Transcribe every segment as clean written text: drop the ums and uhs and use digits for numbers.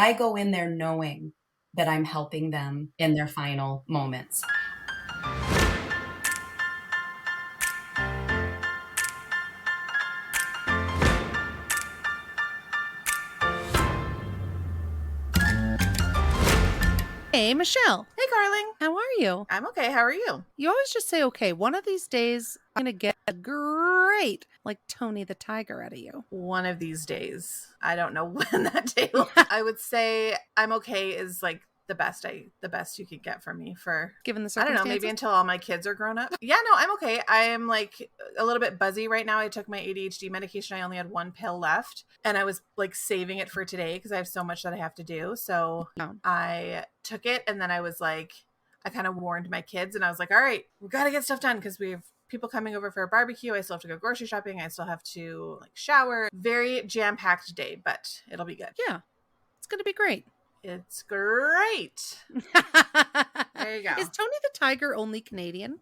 I go in there knowing that I'm helping them in their final moments. Hey, Michelle. Hey, Carling. How are you? I'm okay. How are you? You always just say, okay, one of these days I'm going to get great, like Tony the Tiger out of you. One of these days. I don't know when that day will. I would say I'm okay is like the best you could get from me for, Given the I circumstances. don't know, maybe until all my kids are grown up. Yeah, no, I'm okay. I am like a little bit buzzy right now. I took my ADHD medication. I only had one pill left and I was like saving it for today because I have so much that I have to do. So I took it and then I was like, I kind of warned my kids and I was like, all right, we got to get stuff done because we have people coming over for a barbecue. I still have to go grocery shopping. I still have to like shower. Very jam-packed day, but it'll be good. Yeah, it's going to be great. It's great. There you go. Is Tony the Tiger only Canadian?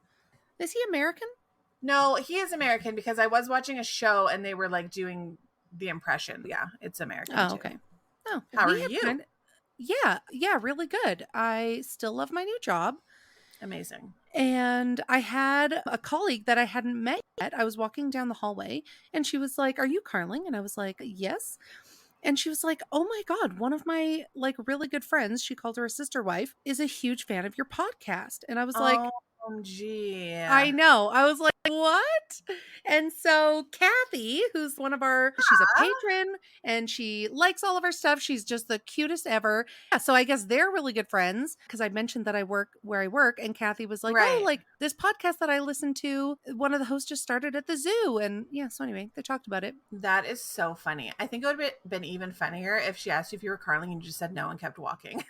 Is he American? No, he is American because I was watching a show and they were like doing the impression. Yeah, it's American. Oh, too. okay. Oh, how are you? Yeah, really good. I still love my new job. Amazing. And I had a colleague that I hadn't met yet. I was walking down the hallway and she was like, "Are you Carling?" And I was like, "Yes." And she was like, "Oh my God, one of my like really good friends," she called her a sister wife, "is a huge fan of your podcast." And I was like, OMG. I know. I was like, what? And so Kathy, who's she's a patron and she likes all of our stuff. She's just the cutest ever. Yeah, so I guess they're really good friends because I mentioned that I work where I work. And Kathy was like, Right. oh, like this podcast that I listen to, one of the hosts just started at the zoo. And yeah, so anyway, they talked about it. That is so funny. I think it would have been even funnier if she asked you if you were Carling and you just said no and kept walking.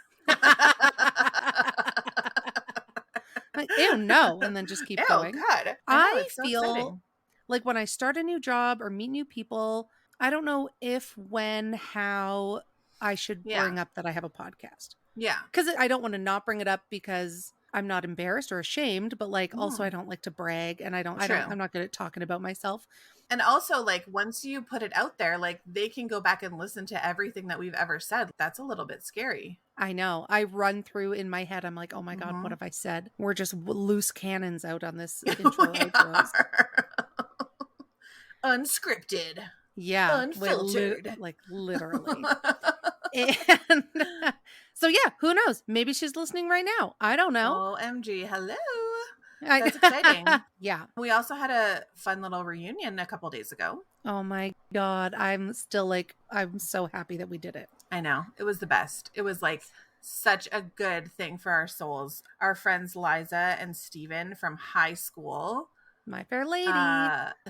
Like, ew, no, and then just keep going. God. I feel like when I start a new job or meet new people, I don't know if, when, how I should bring up that I have a podcast. Yeah. Because I don't want to not bring it up because I'm not embarrassed or ashamed, but like also I don't like to brag and I'm not good at talking about myself. And also like once you put it out there, like they can go back and listen to everything that we've ever said. That's a little bit scary. I know. I run through in my head. I'm like, oh my God, what have I said? We're just loose cannons out on this intro. Unscripted. Yeah. Unfiltered. Like literally. And so yeah, who knows? Maybe she's listening right now. I don't know. OMG. Hello. That's exciting. Yeah. We also had a fun little reunion a couple days ago. Oh my God. I'm so happy that we did it. I know. It was the best. It was like such a good thing for our souls. Our friends Liza and Steven from high school, my fair lady,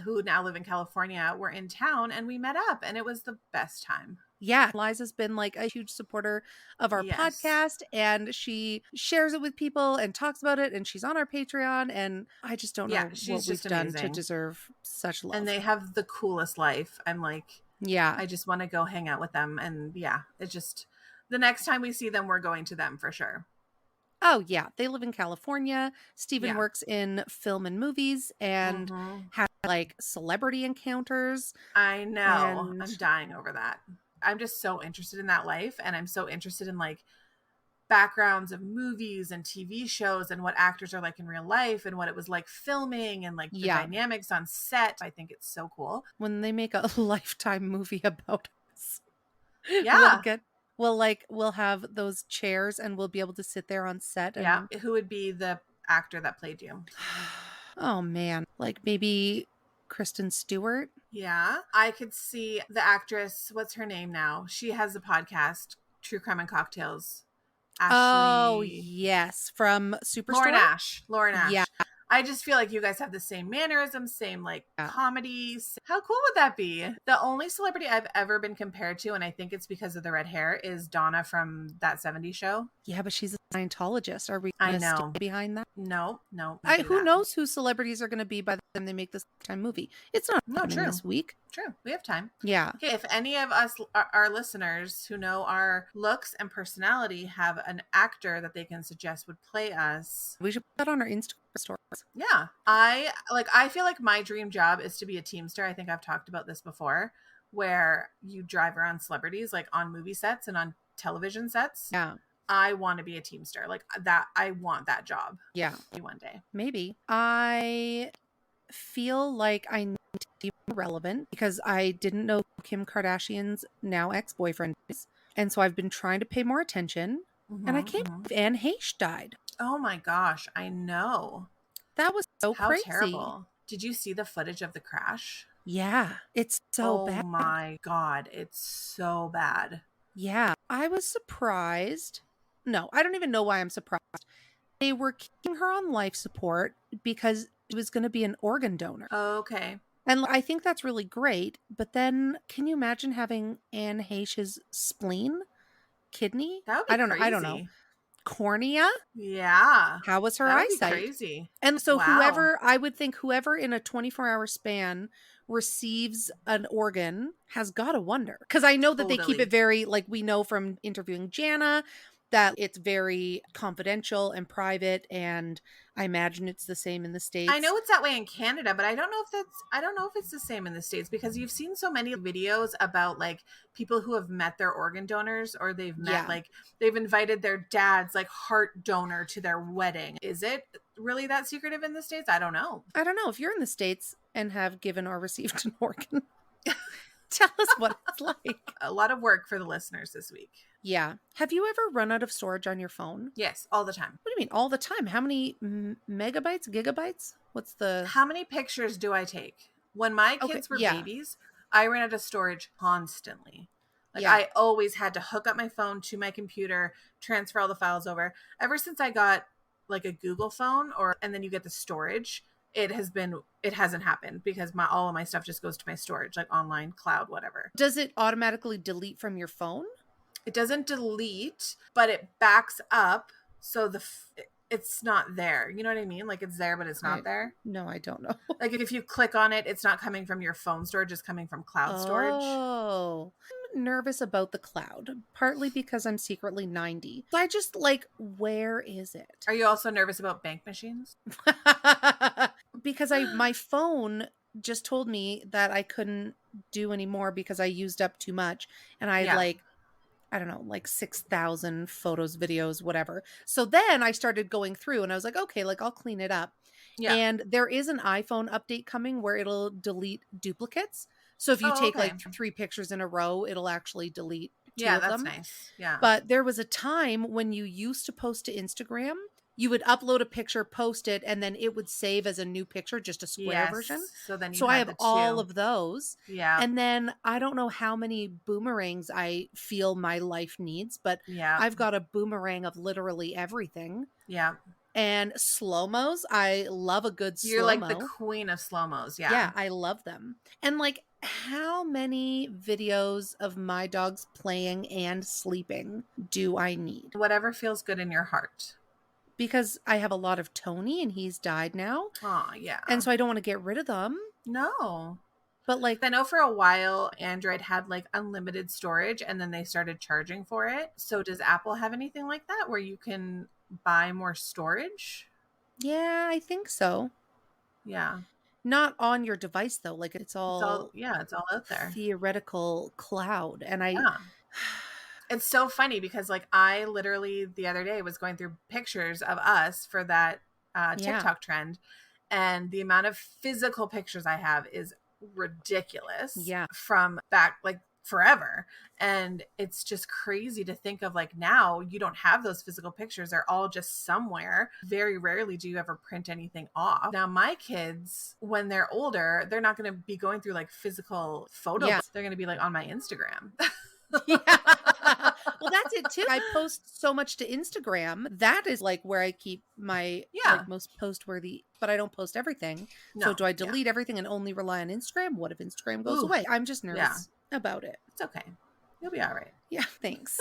who now live in California, were in town and we met up and it was the best time. Yeah, Liza's been like a huge supporter of our podcast and she shares it with people and talks about it and she's on our Patreon and I just don't know what we've done to deserve such love. And they have the coolest life. I'm like, yeah, I just want to go hang out with them. And yeah, it's just the next time we see them, we're going to them for sure. Oh yeah, they live in California. Steven works in film and movies and has like celebrity encounters. I know. I'm dying over that. I'm just so interested in that life and I'm so interested in like backgrounds of movies and TV shows and what actors are like in real life and what it was like filming and like the dynamics on set. I think it's so cool. When they make a Lifetime movie about us. Yeah. We'll have those chairs and we'll be able to sit there on set. And... Who would be the actor that played you? Oh man. Like maybe Kristen Stewart. Yeah. I could see the actress. What's her name now? She has a podcast, True Crime and Cocktails. Ashley. Oh, yes. From Superstore. Lauren Ash. Yeah. I just feel like you guys have the same mannerisms, same like comedies. How cool would that be? The only celebrity I've ever been compared to, and I think it's because of the red hair, is Donna from That 70s Show. Yeah, but she's a Scientologist. Are we going to stay behind that? No. Who knows who celebrities are going to be by the time they make this Lifetime movie? It's not happening this week. True. We have time. Yeah. Okay, if any of us, our listeners who know our looks and personality, have an actor that they can suggest would play us, we should put that on our Instagram stories. Yeah. I feel like my dream job is to be a Teamster. I think I've talked about this before, where you drive around celebrities like on movie sets and on television sets. Yeah. I want to be a Teamster. Like that, I want that job. Yeah. One day. Maybe. I feel like I need to be more relevant because I didn't know who Kim Kardashian's now ex-boyfriend is. And so I've been trying to pay more attention. And I can't believe Anne Heche died. Oh my gosh, I know. That was so How crazy. terrible. Did you see the footage of the crash? Yeah, it's so bad. Oh my God, it's so bad. Yeah, I was surprised. No, I don't even know why I'm surprised. They were keeping her on life support because she was going to be an organ donor. Okay. And I think that's really great. But then can you imagine having Anne Heche's spleen, kidney? That would be crazy. I don't know. Cornea? Yeah. How was her That would eyesight? be crazy. And so Wow. I would think whoever in a 24-hour span receives an organ has got to wonder. Because I know that they keep Totally. it very, like we know from interviewing Jana, that it's very confidential and private. And I imagine it's the same in the States. I know it's that way in Canada, but I don't know if it's the same in the States, because you've seen so many videos about like people who have met their organ donors, or they've met like they've invited their dad's like heart donor to their wedding. Is it really that secretive in the States? I don't know. I don't know. If you're in the States and have given or received an organ, tell us what it's like. A lot of work for the listeners this week. Yeah. Have you ever run out of storage on your phone? Yes, all the time. What do you mean all the time? How many megabytes, gigabytes? How many pictures do I take? When my kids were babies, I ran out of storage constantly. Like I always had to hook up my phone to my computer, transfer all the files over. Ever since I got like a Google phone and then you get the storage, it hasn't happened, because all of my stuff just goes to my storage, like online, cloud, whatever. Does it automatically delete from your phone? It doesn't delete, but it backs up, so it's not there. You know what I mean? Like it's there, but it's not there. No, I don't know. Like if you click on it, it's not coming from your phone storage, it's coming from cloud storage. Oh, I'm nervous about the cloud, partly because I'm secretly 90. So I just like, where is it? Are you also nervous about bank machines? Because my phone just told me that I couldn't do anymore because I used up too much. And I had I don't know, like 6,000 photos, videos, whatever. So then I started going through and I was like, okay, like I'll clean it up. Yeah. And there is an iPhone update coming where it'll delete duplicates. So if you take like 3 pictures in a row, it'll actually delete 2 of them. Yeah, that's nice. Yeah. But there was a time when you used to post to Instagram, you would upload a picture, post it, and then it would save as a new picture, just a square version. So I have all of those. Yeah. And then I don't know how many boomerangs I feel my life needs, but I've got a boomerang of literally everything. Yeah. And slow-mos, I love a good slow-mo. You're like the queen of slow-mos. Yeah. Yeah, I love them. And like, how many videos of my dogs playing and sleeping do I need? Whatever feels good in your heart. Because I have a lot of Tony and he's died now. Oh, yeah. And so I don't want to get rid of them. No. But like, I know for a while Android had like unlimited storage and then they started charging for it. So does Apple have anything like that where you can buy more storage? Yeah, I think so. Yeah. Not on your device though. Like it's all out there. Theoretical cloud. And it's so funny because like I literally the other day was going through pictures of us for that TikTok trend, and the amount of physical pictures I have is ridiculous. Yeah. From back like forever. And it's just crazy to think of like now you don't have those physical pictures. They're all just somewhere. Very rarely do you ever print anything off. Now my kids, when they're older, they're not going to be going through like physical photos. Yeah. They're going to be like on my Instagram. Yeah. Well, that's it too. I post so much to Instagram. That is like where I keep my like, most post worthy, but I don't post everything. No. So do I delete everything and only rely on Instagram? What if Instagram goes away? I'm just nervous about it. It's okay. You'll be all right. Yeah, thanks.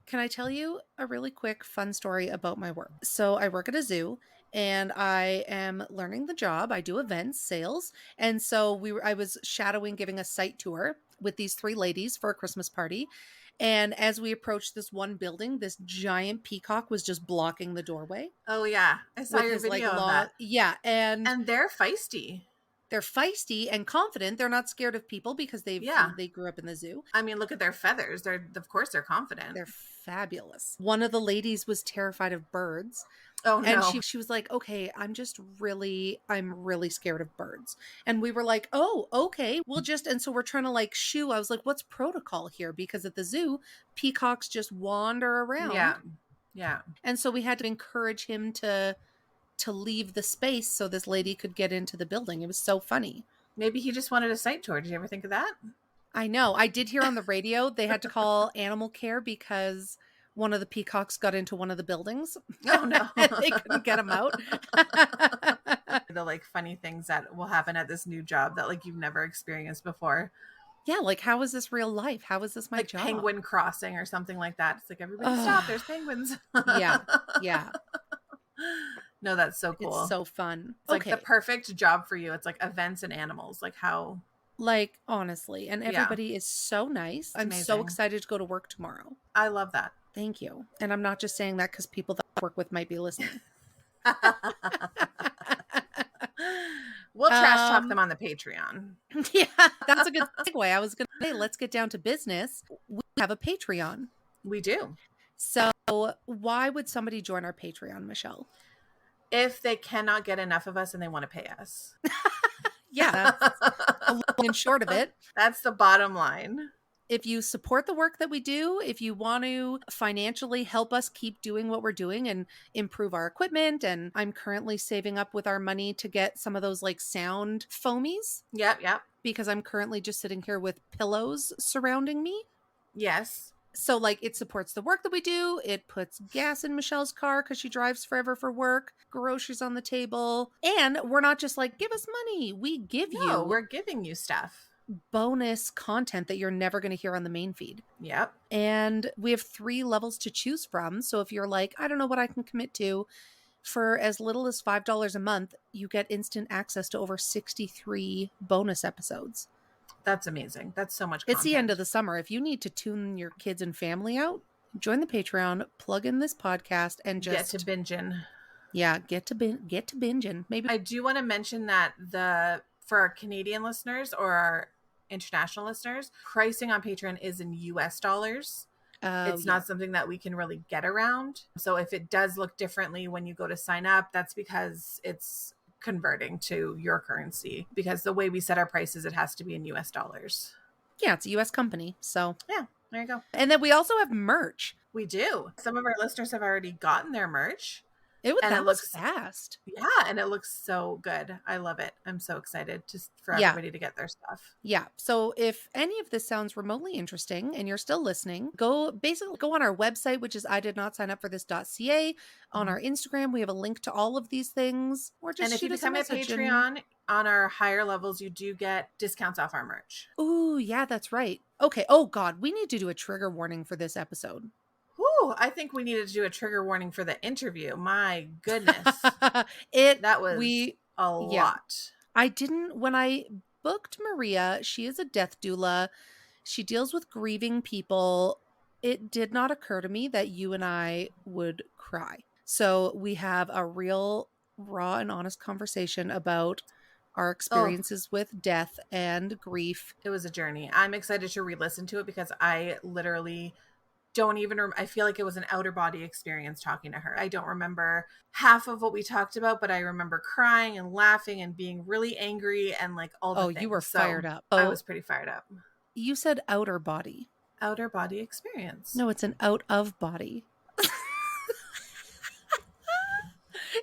Can I tell you a really quick fun story about my work? So I work at a zoo and I am learning the job. I do events, sales. And so I was shadowing, giving a site tour with these 3 ladies for a Christmas party. And as we approached this one building, this giant peacock was just blocking the doorway. Oh yeah. I saw your video of that. Yeah. And they're feisty. They're feisty and confident. They're not scared of people because they grew up in the zoo. I mean, look at their feathers. Of course they're confident. They're fabulous. One of the ladies was terrified of birds. Oh, and no. she was like, okay, I'm really scared of birds. And we were like, oh, okay, and so we're trying to like shoo. I was like, what's protocol here? Because at the zoo, peacocks just wander around. Yeah. And so we had to encourage him to leave the space so this lady could get into the building. It was so funny. Maybe he just wanted a sight tour. Did you ever think of that? I know. I did hear on the radio they had to call animal care because one of the peacocks got into one of the buildings. Oh, no. They couldn't get him out. The like funny things that will happen at this new job that like you've never experienced before. Yeah, like how is this real life? How is this my like job? Penguin crossing or something like that. It's like, everybody stop, there's penguins. Yeah. No, that's so cool. It's so fun. It's like the perfect job for you. It's like events and animals. Like how... Like, honestly. And everybody is so nice. I'm so excited to go to work tomorrow. I love that. Thank you. And I'm not just saying that because people that I work with might be listening. We'll trash talk them on the Patreon. Yeah, that's a good segue. I was going to say, let's get down to business. We have a Patreon. We do. So why would somebody join our Patreon, Michelle? If they cannot get enough of us and they want to pay us. Yeah, that's a long and short of it. That's the bottom line. If you support the work that we do, if you want to financially help us keep doing what we're doing and improve our equipment, and I'm currently saving up with our money to get some of those like sound foamies. Yep. Because I'm currently just sitting here with pillows surrounding me. Yes. So like it supports the work that we do. It puts gas in Michelle's car because she drives forever for work, groceries on the table. And we're not just like, give us money. We give you. No, we're giving you stuff. Bonus content that you're never going to hear on the main feed. Yep. And we have 3 levels to choose from. So if you're like, I don't know what I can commit to, for as little as $5 a month, you get instant access to over 63 bonus episodes. That's amazing. That's so much content. It's the end of the summer. If you need to tune your kids and family out, join the Patreon, plug in this podcast, and just get to binging. Yeah, get to binging. Maybe I do want to mention that for our Canadian listeners or our international listeners, pricing on Patreon is in US dollars. It's not something that we can really get around. So if it does look differently when you go to sign up, that's because it's converting to your currency, because the way we set our prices, it has to be in US dollars. Yeah, it's a US company. So yeah, there you go. And then we also have merch. We do. Some of our listeners have already gotten their merch. It looks fast. Yeah, and it looks so good. I love it. I'm so excited for everybody to get their stuff. Yeah. So if any of this sounds remotely interesting and you're still listening, go on our website, which is ididnotsignup.ca. On our Instagram, we have a link to all of these things. Or just and if you become a Patreon on our higher levels, you do get discounts off our merch. Ooh, yeah, that's right. Okay. Oh God, we need to do a trigger warning for this episode. Ooh, I think we needed to do a trigger warning for the interview. My goodness. That was a lot. When I booked Maria, she is a death doula. She deals with grieving people. It did not occur to me that you and I would cry. So we have a real raw and honest conversation about our experiences with death and grief. It was a journey. I'm excited to re-listen to it because I literally don't even I feel like it was an outer body experience talking to her. I don't remember half of what we talked about, but I remember crying and laughing and being really angry and like all the things. You were fired up. I was pretty fired up. You said outer body. Outer body experience. No, it's an out of body.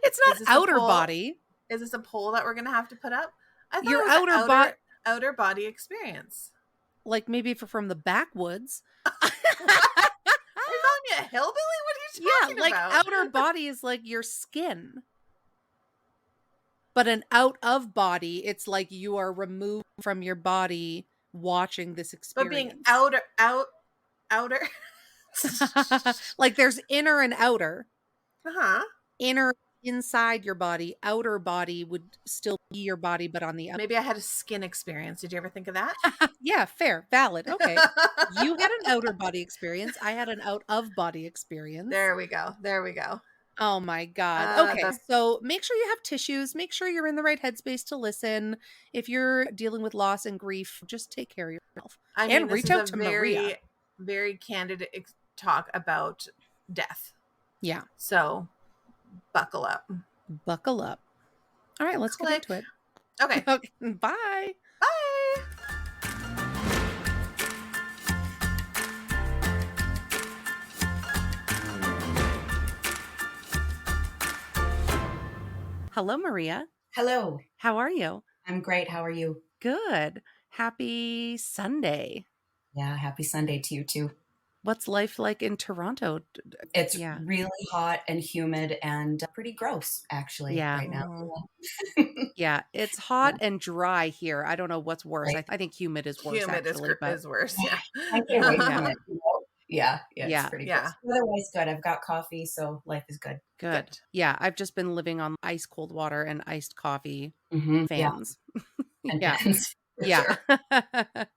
It's not outer body. Is this a poll that we're going to have to put up? I thought your outer body experience. Like maybe if you're from the backwoods. You're calling me a hillbilly? What are you talking about? Yeah, like outer body is like your skin. But an out of body, it's like you are removed from your body watching this experience. But being outer. Like there's inner and outer. Uh-huh. Inner inside your body, outer body would still be your body, but on the outside. Maybe I had a skin experience. Did you ever think of that? Yeah, fair, valid. Okay. You had an outer body experience. I had an out of body experience. There we go. Oh my God. Okay. That's, So make sure you have tissues. Make sure you're in the right headspace to listen. If you're dealing with loss and grief, just take care of yourself I mean, and this reach is a out to Maria. very, very candid talk about death. Yeah. So buckle up. Buckle up. All right. Let's get Click. into it. Okay. Okay. Bye. Bye. Hello, Maria. Hello. How are you? I'm great. How are you? Good. Happy Sunday. Yeah, happy Sunday to you too. What's life like in Toronto? It's Yeah. really hot and humid and pretty gross actually Yeah. right now. Yeah. It's hot and dry here. I don't know what's worse. Right. I think humid is worse, Humid actually, but is worse. Yeah. Can't get away yeah. from it. Yeah, it's Yeah. pretty Yeah. gross. Otherwise good. I've got coffee, so life is good. Good. Good. Yeah. I've just been living on ice cold water and iced coffee Yeah, fans. and Yeah. pens for Yeah. sure.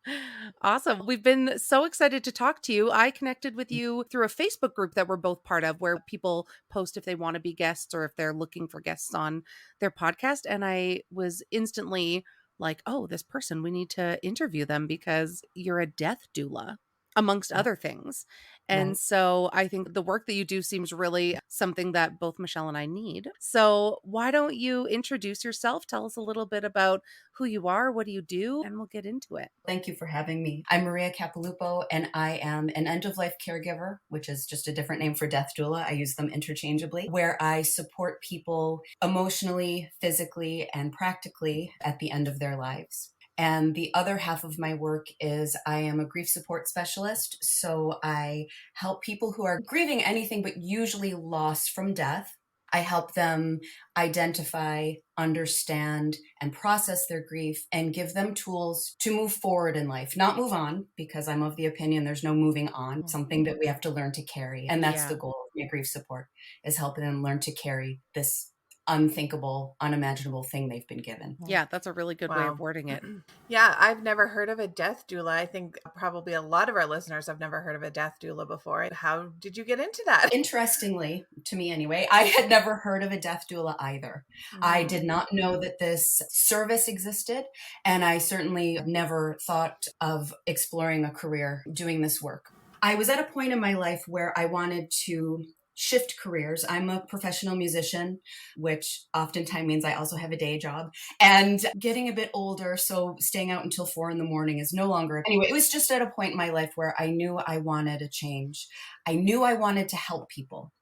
Awesome. We've been so excited to talk to you. I connected with you through a Facebook group that we're both part of where people post if they want to be guests or if they're looking for guests on their podcast. And I was instantly like, oh, this person, we need to interview them because you're a death doula, amongst Yeah, other things. And right. so I think the work that you do seems really something that both Michelle and I need. So why don't you introduce yourself? Tell us a little bit about who you are, what do you do, and we'll get into it. Thank you for having me. I'm Maria Capilupo, and I am an end-of-life caregiver, which is just a different name for death doula. I use them interchangeably, where I support people emotionally, physically, and practically at the end of their lives. And the other half of my work is I am a grief support specialist. So I help people who are grieving anything, but usually loss from death. I help them identify, understand, and process their grief and give them tools to move forward in life, not move on, because I'm of the opinion there's no moving on, something that we have to learn to carry. And that's Yeah. the goal of my grief support, is helping them learn to carry this unthinkable, unimaginable thing they've been given. Yeah, that's a really good way of Wow. wording it. Yeah, I've never heard of a death doula. I think probably a lot of our listeners have never heard of a death doula before. How did you get into that? Interestingly, to me anyway, I had never heard of a death doula either. I did not know that this service existed, and I certainly never thought of exploring a career doing this work. I was at a point in my life where I wanted to shift careers. I'm a professional musician, which oftentimes means I also have a day job, and getting a bit older. So staying out until 4 a.m. is no longer. Anyway, it was just at a point in my life where I knew I wanted a change. I knew I wanted to help people,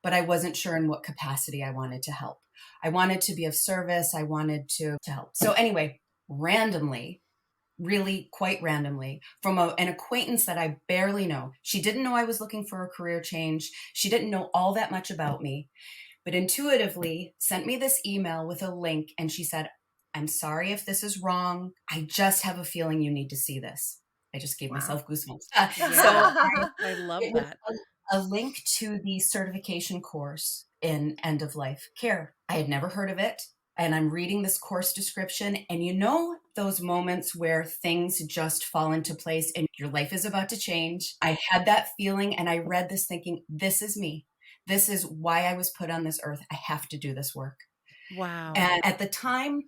but I wasn't sure in what capacity I wanted to help. I wanted to be of service. I wanted to help. So anyway, randomly, really quite randomly, from an acquaintance that I barely know. She didn't know I was looking for a career change. She didn't know all that much about me, but intuitively sent me this email with a link. And she said, I'm sorry if this is wrong. I just have a feeling you need to see this. I just gave myself goosebumps. Yeah. I love It was that. a link to the certification course in end of life care. I had never heard of it. And I'm reading this course description, and you know those moments where things just fall into place and your life is about to change. I had that feeling, and I read this thinking, this is me. This is why I was put on this earth. I have to do this work. Wow. And at the time,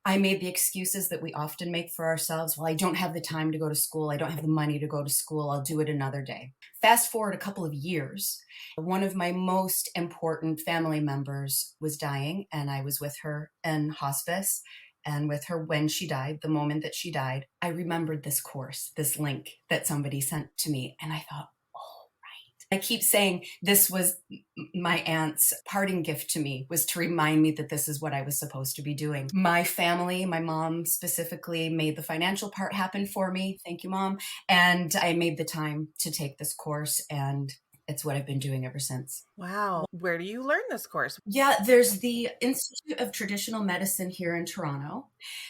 I made the excuses that we often make for ourselves. Well, I don't have the time to go to school. I don't have the money to go to school. I'll do it another day. Fast forward a couple of years, one of my most important family members was dying, and I was with her in hospice and with her when she died, the moment that she died. I remembered this course, this link that somebody sent to me, and I thought, I keep saying this was my aunt's parting gift to me, was to remind me that this is what I was supposed to be doing. My family, my mom specifically, made the financial part happen for me. Thank you, Mom. And I made the time to take this course, and it's what I've been doing ever since. Wow. Where do you learn this course? Yeah, there's the Institute of Traditional Medicine here in Toronto.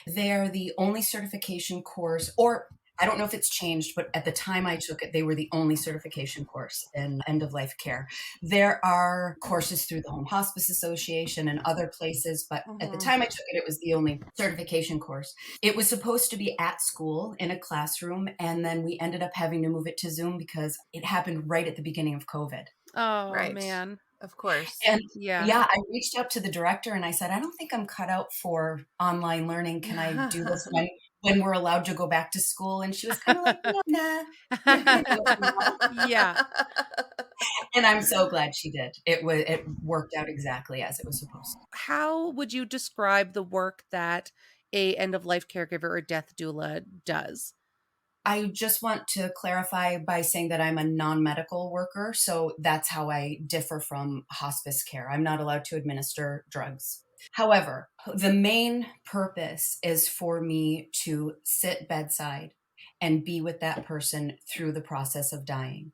They're the only certification course, or I don't know if it's changed, but at the time I took it, they were the only certification course in end of life care. There are courses through the Home Hospice Association and other places, but at the time I took it, it was the only certification course. It was supposed to be at school in a classroom, and then we ended up having to move it to Zoom because it happened right at the beginning of COVID. Oh, Right. man. Of course. And Yeah. yeah, I reached out to the director and I said, "I don't think I'm cut out for online learning. Can I do this when we're allowed to go back to school?" And she was kind of like, "No, nah, you're gonna do it tomorrow." Yeah. And I'm so glad she did. It worked out exactly as it was supposed to. How would you describe the work that a end of life caregiver or death doula does? I just want to clarify by saying that I'm a non-medical worker, so that's how I differ from hospice care. I'm not allowed to administer drugs. However, the main purpose is for me to sit bedside and be with that person through the process of dying.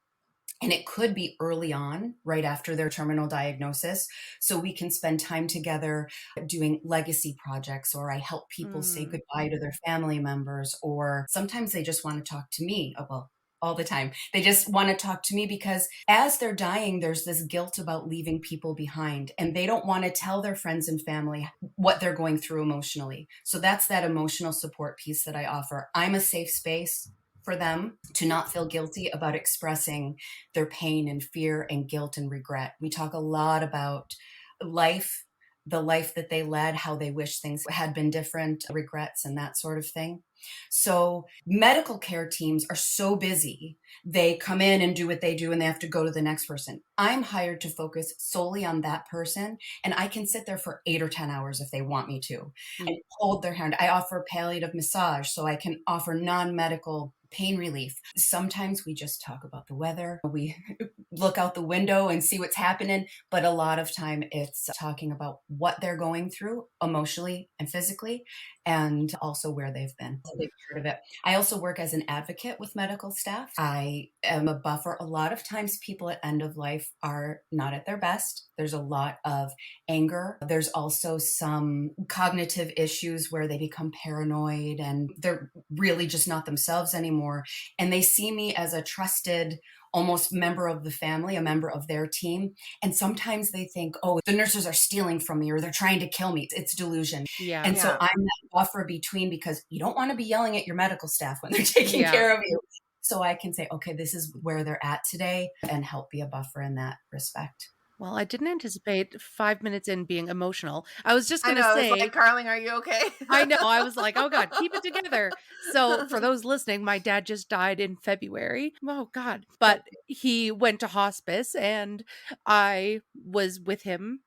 And it could be early on, right after their terminal diagnosis. So we can spend time together doing legacy projects, or I help people say Mm, goodbye to their family members, or sometimes they just want to talk to me. Well, all the time. They just want to talk to me because as they're dying, there's this guilt about leaving people behind, and they don't want to tell their friends and family what they're going through emotionally. So that's that emotional support piece that I offer. I'm a safe space for them to not feel guilty about expressing their pain and fear and guilt and regret. We talk a lot about life, the life that they led, how they wish things had been different, regrets, and that sort of thing. So, medical care teams are so busy. They come in and do what they do and they have to go to the next person. I'm hired to focus solely on that person, and I can sit there for 8 or 10 hours if they want me to mm, and hold their hand. I offer palliative massage, so I can offer non medical pain relief. Sometimes we just talk about the weather. We look out the window and see what's happening, but a lot of time it's talking about what they're going through emotionally and physically, and also where they've been. A big part of it. I also work as an advocate with medical staff. I am a buffer. A lot of times people at end of life are not at their best. There's a lot of anger. There's also some cognitive issues where they become paranoid and they're really just not themselves anymore. And they see me as a trusted, almost member of the family, a member of their team. And sometimes they think, oh, the nurses are stealing from me or they're trying to kill me. It's delusion. yeah. And so Yeah. I'm that buffer between, because you don't want to be yelling at your medical staff when they're taking Yeah. care of you. So I can say, okay, this is where they're at today and help be a buffer in that respect. Well, I didn't anticipate 5 minutes in being emotional. I was just I gonna know. It's like, say, Carling, are you okay? I know, I was like, "Oh god, keep it together." So, for those listening, my dad just died in February. Oh god. But he went to hospice and I was with him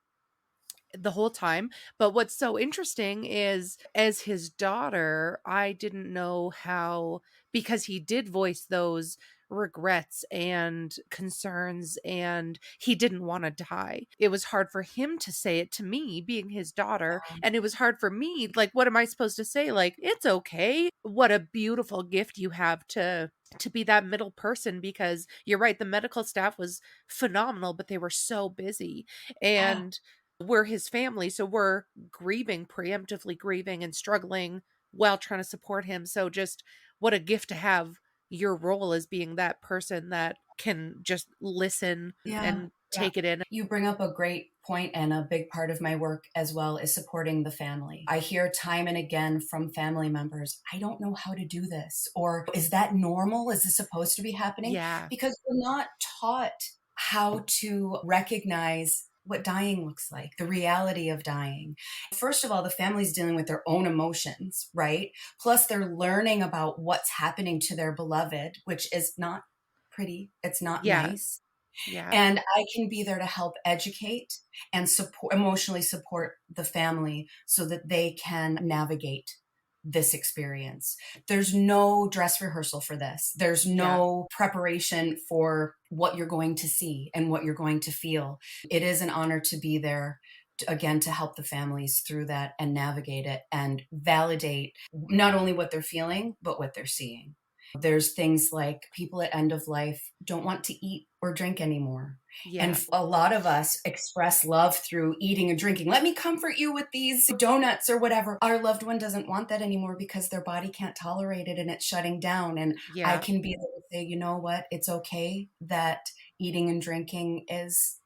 the whole time. But what's so interesting is as his daughter, I didn't know how, because he did voice those regrets and concerns and he didn't want to die. It was hard for him to say it to me being his daughter, and it was hard for me, like, what am I supposed to say? Like, it's okay. What a beautiful gift you have to be that middle person, because you're right, the medical staff was phenomenal, but they were so busy. Yeah. And we're his family, so we're grieving, preemptively grieving and struggling while trying to support him. So just what a gift to have your role as being that person that can just listen Yeah. and Yeah. take it in. You bring up a great point, and a big part of my work as well is supporting the family. I hear time and again from family members, I don't know how to do this. Or is that normal? Is this supposed to be happening? Yeah. Because we're not taught how to recognize what dying looks like, the reality of dying. First of all, the family's dealing with their own emotions, right? Plus, they're learning about what's happening to their beloved, which is not pretty. It's not Yeah. nice. Yeah. And I can be there to help educate and support, emotionally support the family so that they can navigate this experience. There's no dress rehearsal for this. There's Yeah. no preparation for what you're going to see and what you're going to feel. It is an honor to be there again to help the families through that and navigate it and validate not only what they're feeling, but what they're seeing. There's things like people at end of life don't want to eat or drink anymore. And Yeah. a lot of us express love through eating and drinking. Let me comfort you with these donuts or whatever. Our loved one doesn't want that anymore because their body can't tolerate it and it's shutting down. And I Yeah. can be able to say, you know what? It's okay that eating and drinking is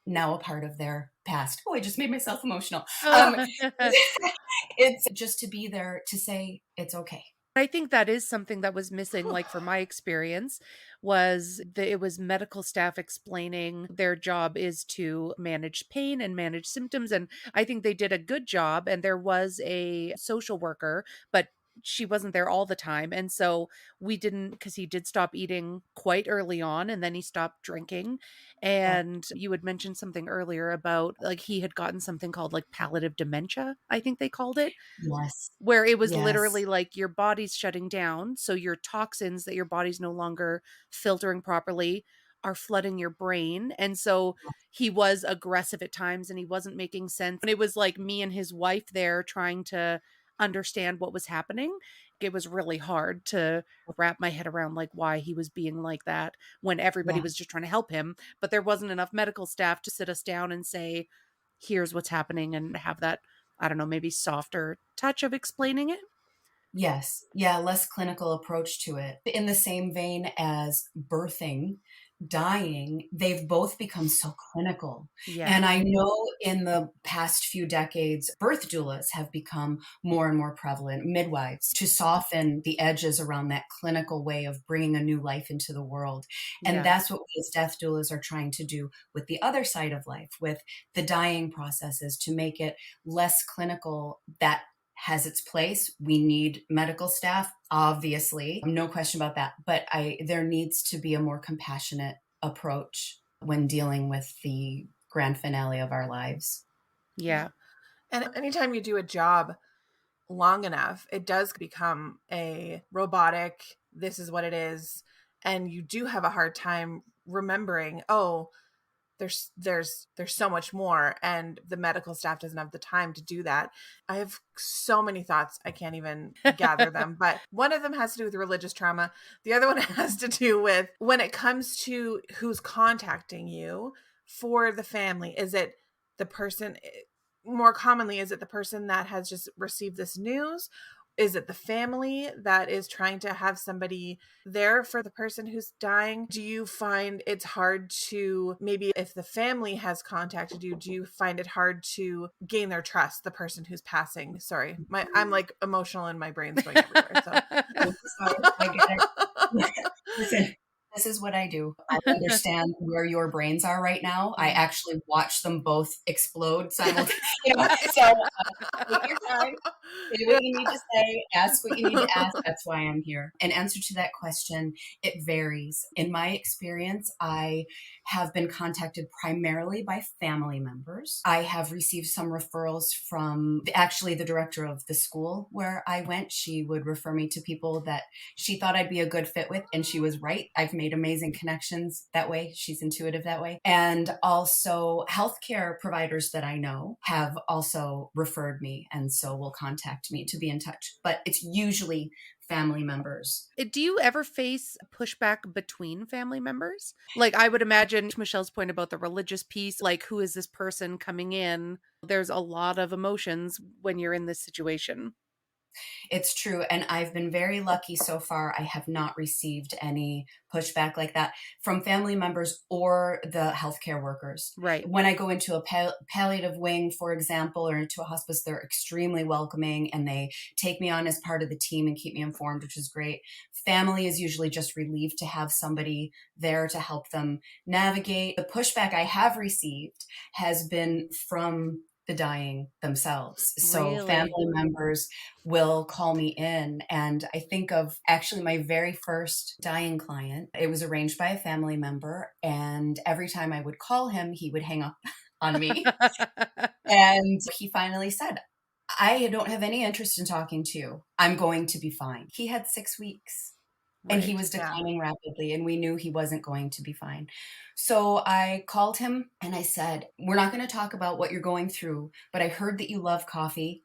now a part of their past. Oh, I just made myself emotional. Oh. It's just to be there to say it's okay. I think that is something that was missing, like, from my experience, was that it was medical staff explaining their job is to manage pain and manage symptoms, and I think they did a good job, and there was a social worker, but she wasn't there all the time, and so we didn't, because he did stop eating quite early on, and then he stopped drinking, Yeah. and you had mentioned something earlier about, like, he had gotten something called, like, palliative dementia, I think they called it, Yes. where it was Yes. literally like your body's shutting down, so your toxins that your body's no longer filtering properly are flooding your brain, and so he was aggressive at times and he wasn't making sense, and it was like me and his wife there trying to understand what was happening. It was really hard to wrap my head around, like, why he was being like that when everybody Yeah. was just trying to help him, but there wasn't enough medical staff to sit us down and say, "Here's what's happening," and have that, I don't know, maybe softer touch of explaining it? Yes. Yeah, less clinical approach to it. In the same vein as birthing, dying, they've both become so clinical. Yeah. And I know in the past few decades, birth doulas have become more and more prevalent, midwives, to soften the edges around that clinical way of bringing a new life into the world. And Yeah. that's what we as death doulas are trying to do with the other side of life, with the dying processes, to make it less clinical. That has its place. We need medical staff, obviously, no question about that. But there needs to be a more compassionate approach when dealing with the grand finale of our lives. Yeah. And anytime you do a job long enough, it does become a robotic, this is what it is. And you do have a hard time remembering, oh, there's so much more, and the medical staff doesn't have the time to do that. I have so many thoughts, I can't even gather them, but one of them has to do with religious trauma. The other one has to do with when it comes to who's contacting you for the family. Is it the person, more commonly, is it the person that has just received this news? Is it the family that is trying to have somebody there for the person who's dying? Do you find it's hard to, maybe if the family has contacted you, do you find it hard to gain their trust, the person who's passing? Sorry, I'm like emotional and my brain's going everywhere. So Sorry, I get it. Listen, this is what I do. I understand where your brains are right now. I actually watch them both explode simultaneously. So take your time. Say what you need to say, ask what you need to ask. That's why I'm here. In answer to that question, it varies. In my experience, I have been contacted primarily by family members. I have received some referrals from actually the director of the school where I went. She would refer me to people that she thought I'd be a good fit with, and she was right. I've made amazing connections that way. She's intuitive that way. And also healthcare providers that I know have also referred me, and so will contact me to be in touch. But it's usually family members. Do you ever face pushback between family members? Like, I would imagine Michelle's point about the religious piece, like, who is this person coming in? There's a lot of emotions when you're in this situation. It's true. And I've been very lucky so far. I have not received any pushback like that from family members or the healthcare workers. Right. When I go into a palliative wing, for example, or into a hospice, they're extremely welcoming and they take me on as part of the team and keep me informed, which is great. Family is usually just relieved to have somebody there to help them navigate. The pushback I have received has been from the dying themselves. So Really? family members will call me in. And I think of actually my very first dying client. It was arranged by a family member. And every time I would call him, he would hang up on me. And he finally said, I don't have any interest in talking to you. I'm going to be fine. He had 6 weeks. And he Right. was yeah. declining rapidly, and we knew he wasn't going to be fine. So I called him and I said, we're not going to talk about what you're going through, but I heard that you love coffee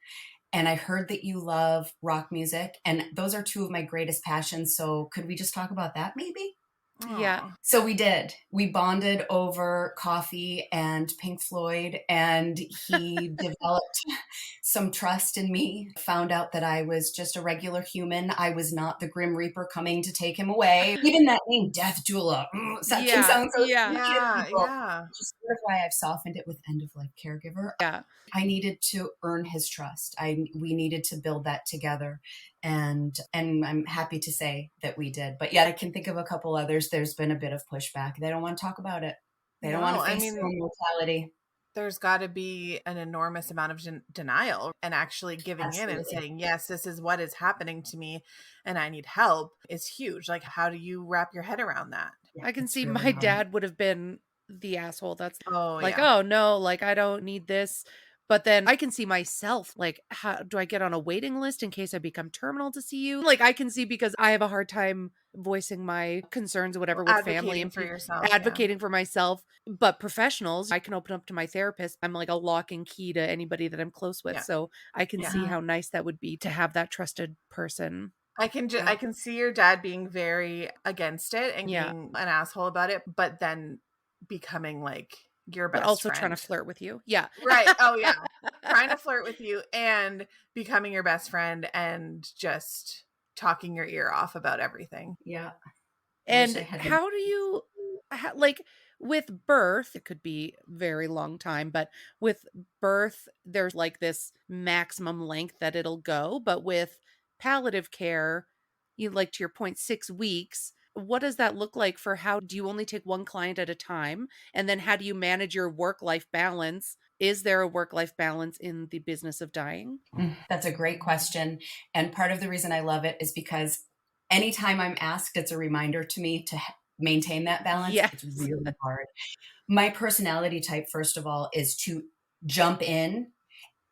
and I heard that you love rock music. And those are two of my greatest passions. So could we just talk about that maybe? Yeah. Aw. So we did. We bonded over coffee and Pink Floyd, and he developed some trust in me, found out that I was just a regular human. I was not the Grim Reaper coming to take him away. Even that name, Death Doula, that can Yeah. sound so Yeah. sneaky to Yeah, people. yeah. Which is sort of why I've softened it with end of life caregiver. Yeah. I needed to earn his trust. We needed to build that together. And I'm happy to say that we did. But yeah, I can think of a couple others. There's been a bit of pushback. They don't want to talk about it. They don't want No, to I face their mean, own mortality. there's got to be an enormous amount of denial, and actually giving in and Absolutely. saying, yes, this is what is happening to me and I need help is huge. Like, how do you wrap your head around that? Yeah, I can it's see really my hard. dad would have been the asshole that's Oh, like, yeah. "Oh, no, like, I don't need this." But then I can see myself, like, how do I get on a waiting list in case I become terminal to see you? Like, I can see because I have a hard time voicing my concerns or whatever with family Advocating and for yourself. Yeah. advocating for myself. But professionals, I can open up to my therapist. I'm like a lock and key to anybody that I'm close with. Yeah. So I can Yeah. see Yeah. how nice that would be to have that trusted person. I can see your dad being very against it and Yeah. being an asshole about it, but then becoming like your But best also trying to friend. flirt with you. Yeah. Right. Oh, yeah. Trying to flirt with you and becoming your best friend and just talking your ear off about everything. Yeah. I wish I And had. how do you like with birth, it could be very long time, but with birth, there's like this maximum length that it'll go. But with palliative care, you like to your point, 6 weeks. What does that look like for how do you only take one client at a time? And then how do you manage your work life balance? Is there a work life balance in the business of dying? That's a great question. And part of the reason I love it is because anytime I'm asked, it's a reminder to me to maintain that balance. It's Yes. really hard. My personality type, first of all, is to jump in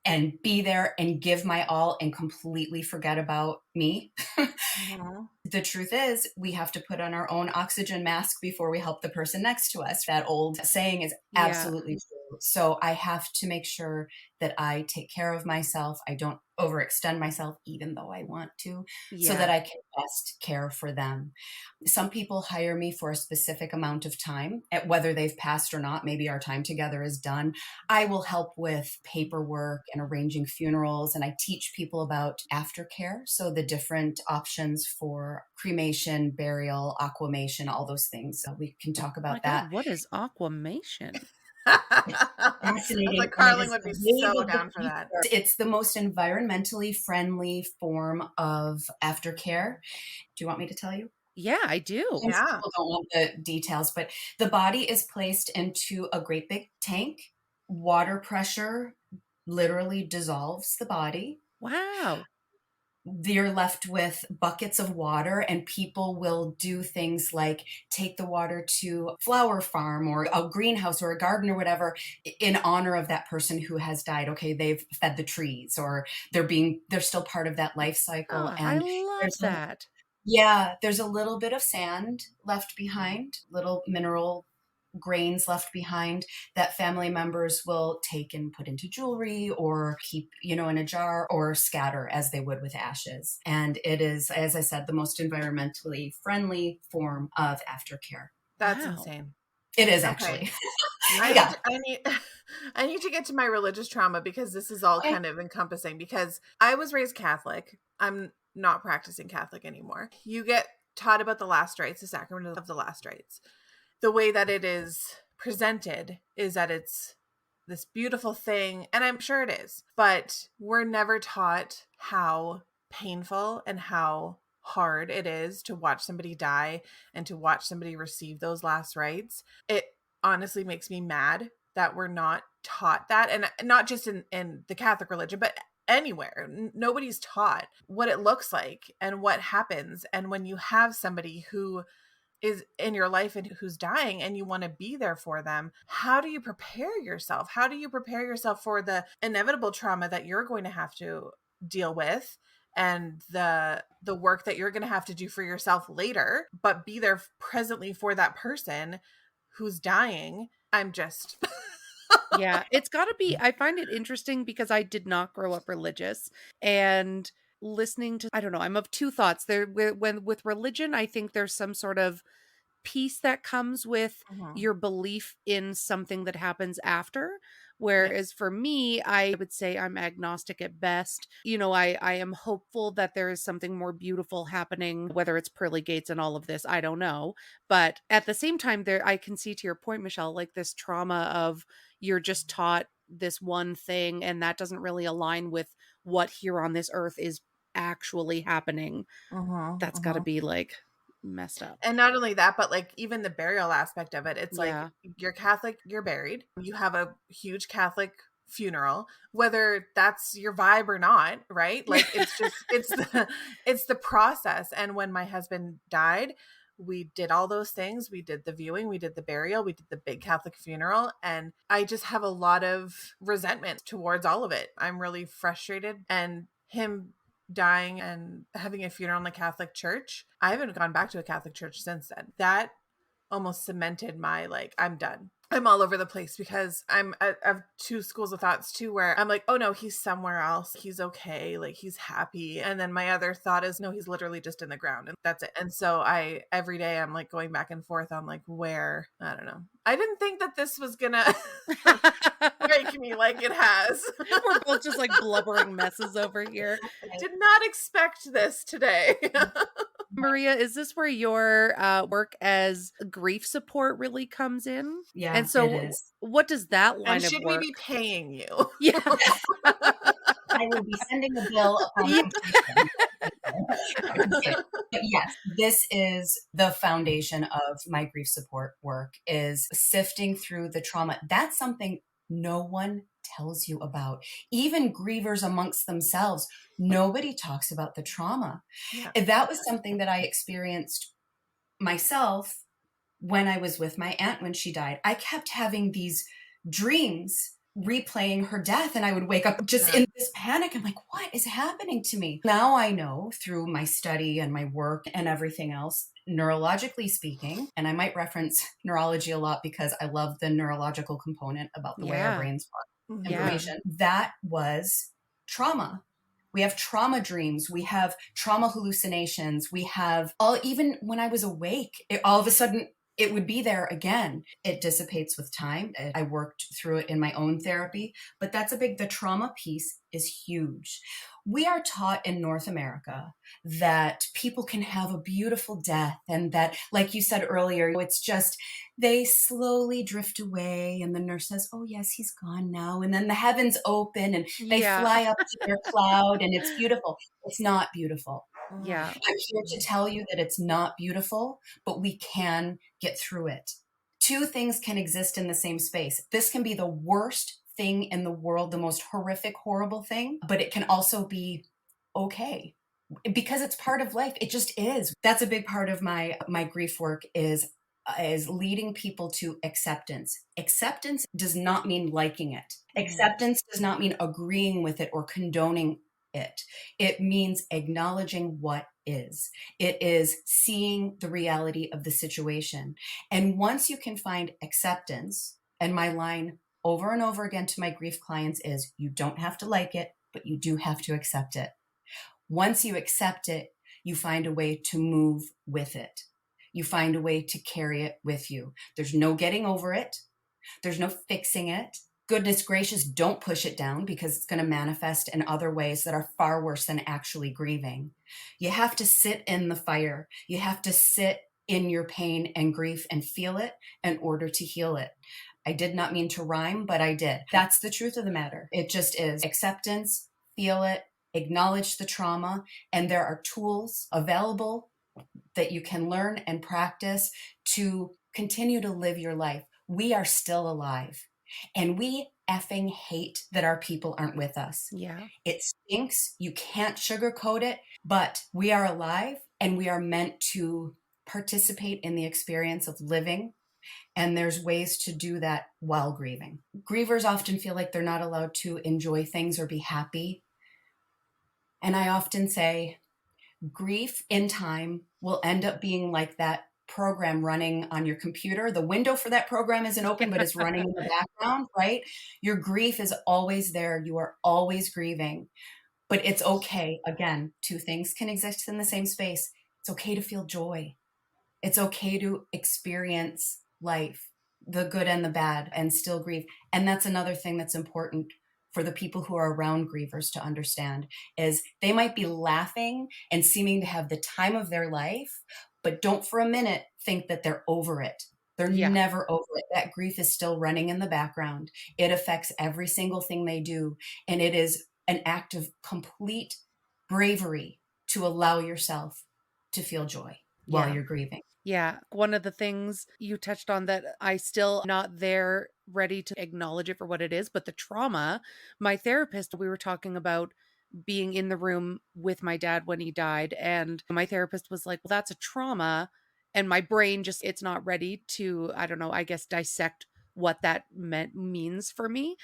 and be there and give my all and completely forget about me. Mhm. The truth is, we have to put on our own oxygen mask before we help the person next to us. That old saying is Yeah. absolutely true. So I have to make sure that I take care of myself. I don't overextend myself, even though I want to, so that Yeah. I can best care for them. Some people hire me for a specific amount of time, whether they've passed or not. Maybe our time together is done. I will help with paperwork and arranging funerals, and I teach people about aftercare. So the different options for cremation, burial, aquamation, all those things. So we can talk My about that. God, what is aquamation? It's I was fascinating, like, and it Carling is would the be wave so of the down for that. future. It's the most environmentally friendly form of aftercare. Do you want me to tell you? Yeah, I do. Sometimes Yeah. people don't want the details, but the body is placed into a great big tank. Water pressure literally dissolves the body. Wow. You're left with buckets of water, and people will do things like take the water to a flower farm or a greenhouse or a garden or whatever in honor of that person who has died. Okay, they've fed the trees, or they're still part of that life cycle. Oh, I And love there's a that. yeah, there's a little bit of sand left behind, little mineral grains left behind that family members will take and put into jewelry or keep, in a jar or scatter as they would with ashes. And it is, as I said, the most environmentally friendly form of aftercare. That's Wow. insane. It is Okay. actually. I need Yeah. to, I need I need to get to my religious trauma because this is all Okay. kind of encompassing because I was raised Catholic. I'm not practicing Catholic anymore. You get taught about the last rites, the sacrament of the last rites. The way that it is presented is that it's this beautiful thing, and I'm sure it is, but we're never taught how painful and how hard it is to watch somebody die and to watch somebody receive those last rites. It honestly makes me mad that we're not taught that, and not just in the Catholic religion, but anywhere. Nobody's taught what it looks like and what happens. And when you have somebody who is in your life and who's dying and you want to be there for them, how do you prepare yourself? How do you prepare yourself for the inevitable trauma that you're going to have to deal with, and the work that you're going to have to do for yourself later, but be there presently for that person who's dying? I'm just Yeah, it's got to be. I find it interesting because I did not grow up religious, and listening to, I don't know, I'm of two thoughts. When with religion, I think there's some sort of peace that comes with Mhm. your belief in something that happens after. Yeah. Whereas for me, I would say I'm agnostic at best. I am hopeful that there is something more beautiful happening, whether it's pearly gates and all of this, I don't know. But at the same time, there I can see to your point, Michelle, like this trauma of you're just taught this one thing and that doesn't really align with what here on this earth is actually happening, that's got to Mm-hmm. be like messed up. And not only that, but like even the burial aspect of it, it's like Yeah. you're Catholic, you're buried, you have a huge Catholic funeral, whether that's your vibe or not, right? Like it's just it's the process. And when my husband died, we did all those things. We did the viewing, we did the burial, we did the big Catholic funeral, and I just have a lot of resentment towards all of it. I'm really frustrated, and him dying and having a funeral in the Catholic Church, I haven't gone back to a Catholic church since then. That almost cemented my, like, I'm done. I'm all over the place because I have two schools of thoughts too, where I'm like, oh no, he's somewhere else. He's okay. Like he's happy. And then my other thought is, no, he's literally just in the ground and that's it. And so every day I'm like going back and forth on like where, I don't know. I didn't think that this was gonna break me like it has. We're both just like blubbering messes over here. I did not expect this today. Maria, is this where your work as grief support really comes in? Yeah, And so it is. what does that line And of should we work? be paying you? Yeah. I will be sending a bill upon completion. But yes, this is the foundation of my grief support work, is sifting through the trauma. That's something no one tells you about. Even grievers amongst themselves, nobody talks about the trauma. Yeah. That was something that I experienced myself when I was with my aunt when she died. I kept having these dreams replaying her death, and I would wake up just in this panic. I'm like, what is happening to me? Now I know through my study and my work and everything else, neurologically speaking, and I might reference neurology a lot because I love the neurological component about the way our brains process information. That was trauma. We have trauma dreams. We have trauma hallucinations. We have even when I was awake, all of a sudden it would be there again. It dissipates with time. I worked through it in my own therapy, but the trauma piece is huge. We are taught in North America that people can have a beautiful death, and that, like you said earlier, it's just, they slowly drift away and the nurse says, oh yes, he's gone now. And then the heavens open and they fly up to their cloud and it's beautiful. It's not beautiful. Yeah. I'm here to tell you that it's not beautiful, but we can get through it. Two things can exist in the same space. This can be the worst thing in the world, the most horrific, horrible thing, but it can also be okay because it's part of life. It just is. That's a big part of my grief work is leading people to acceptance. Acceptance does not mean liking it. Acceptance does not mean agreeing with it or condoning it. It means acknowledging what is. It is seeing the reality of the situation. And once you can find acceptance, and my line over and over again to my grief clients is, you don't have to like it, but you do have to accept it. Once you accept it, you find a way to move with it. You find a way to carry it with you. There's no getting over it. There's no fixing it. Goodness gracious, don't push it down because it's going to manifest in other ways that are far worse than actually grieving. You have to sit in the fire. You have to sit in your pain and grief and feel it in order to heal it. I did not mean to rhyme, but I did. That's the truth of the matter. It just is. Acceptance, feel it, acknowledge the trauma, and there are tools available that you can learn and practice to continue to live your life. We are still alive. And we effing hate that our people aren't with us. Yeah. It stinks. You can't sugarcoat it, but we are alive and we are meant to participate in the experience of living. And there's ways to do that while grieving. Grievers often feel like they're not allowed to enjoy things or be happy. And I often say, grief in time will end up being like that program running on your computer. The window for that program isn't open, but it's running in the background, right? Your grief is always there. You are always grieving, but it's okay. Again, two things can exist in the same space. It's okay to feel joy. It's okay to experience life, the good and the bad, and still grieve. And that's another thing that's important for the people who are around grievers to understand, is they might be laughing and seeming to have the time of their life, but don't for a minute think that they're over it. They're never over it. That grief is still running in the background. It affects every single thing they do. And it is an act of complete bravery to allow yourself to feel joy while Yeah. you're grieving. Yeah. One of the things you touched on that I still not there ready to acknowledge it for what it is, but the trauma, my therapist, we were talking about being in the room with my dad when he died. And my therapist was like, well, that's a trauma. And my brain just, it's not ready to, I don't know, I guess dissect what that means for me.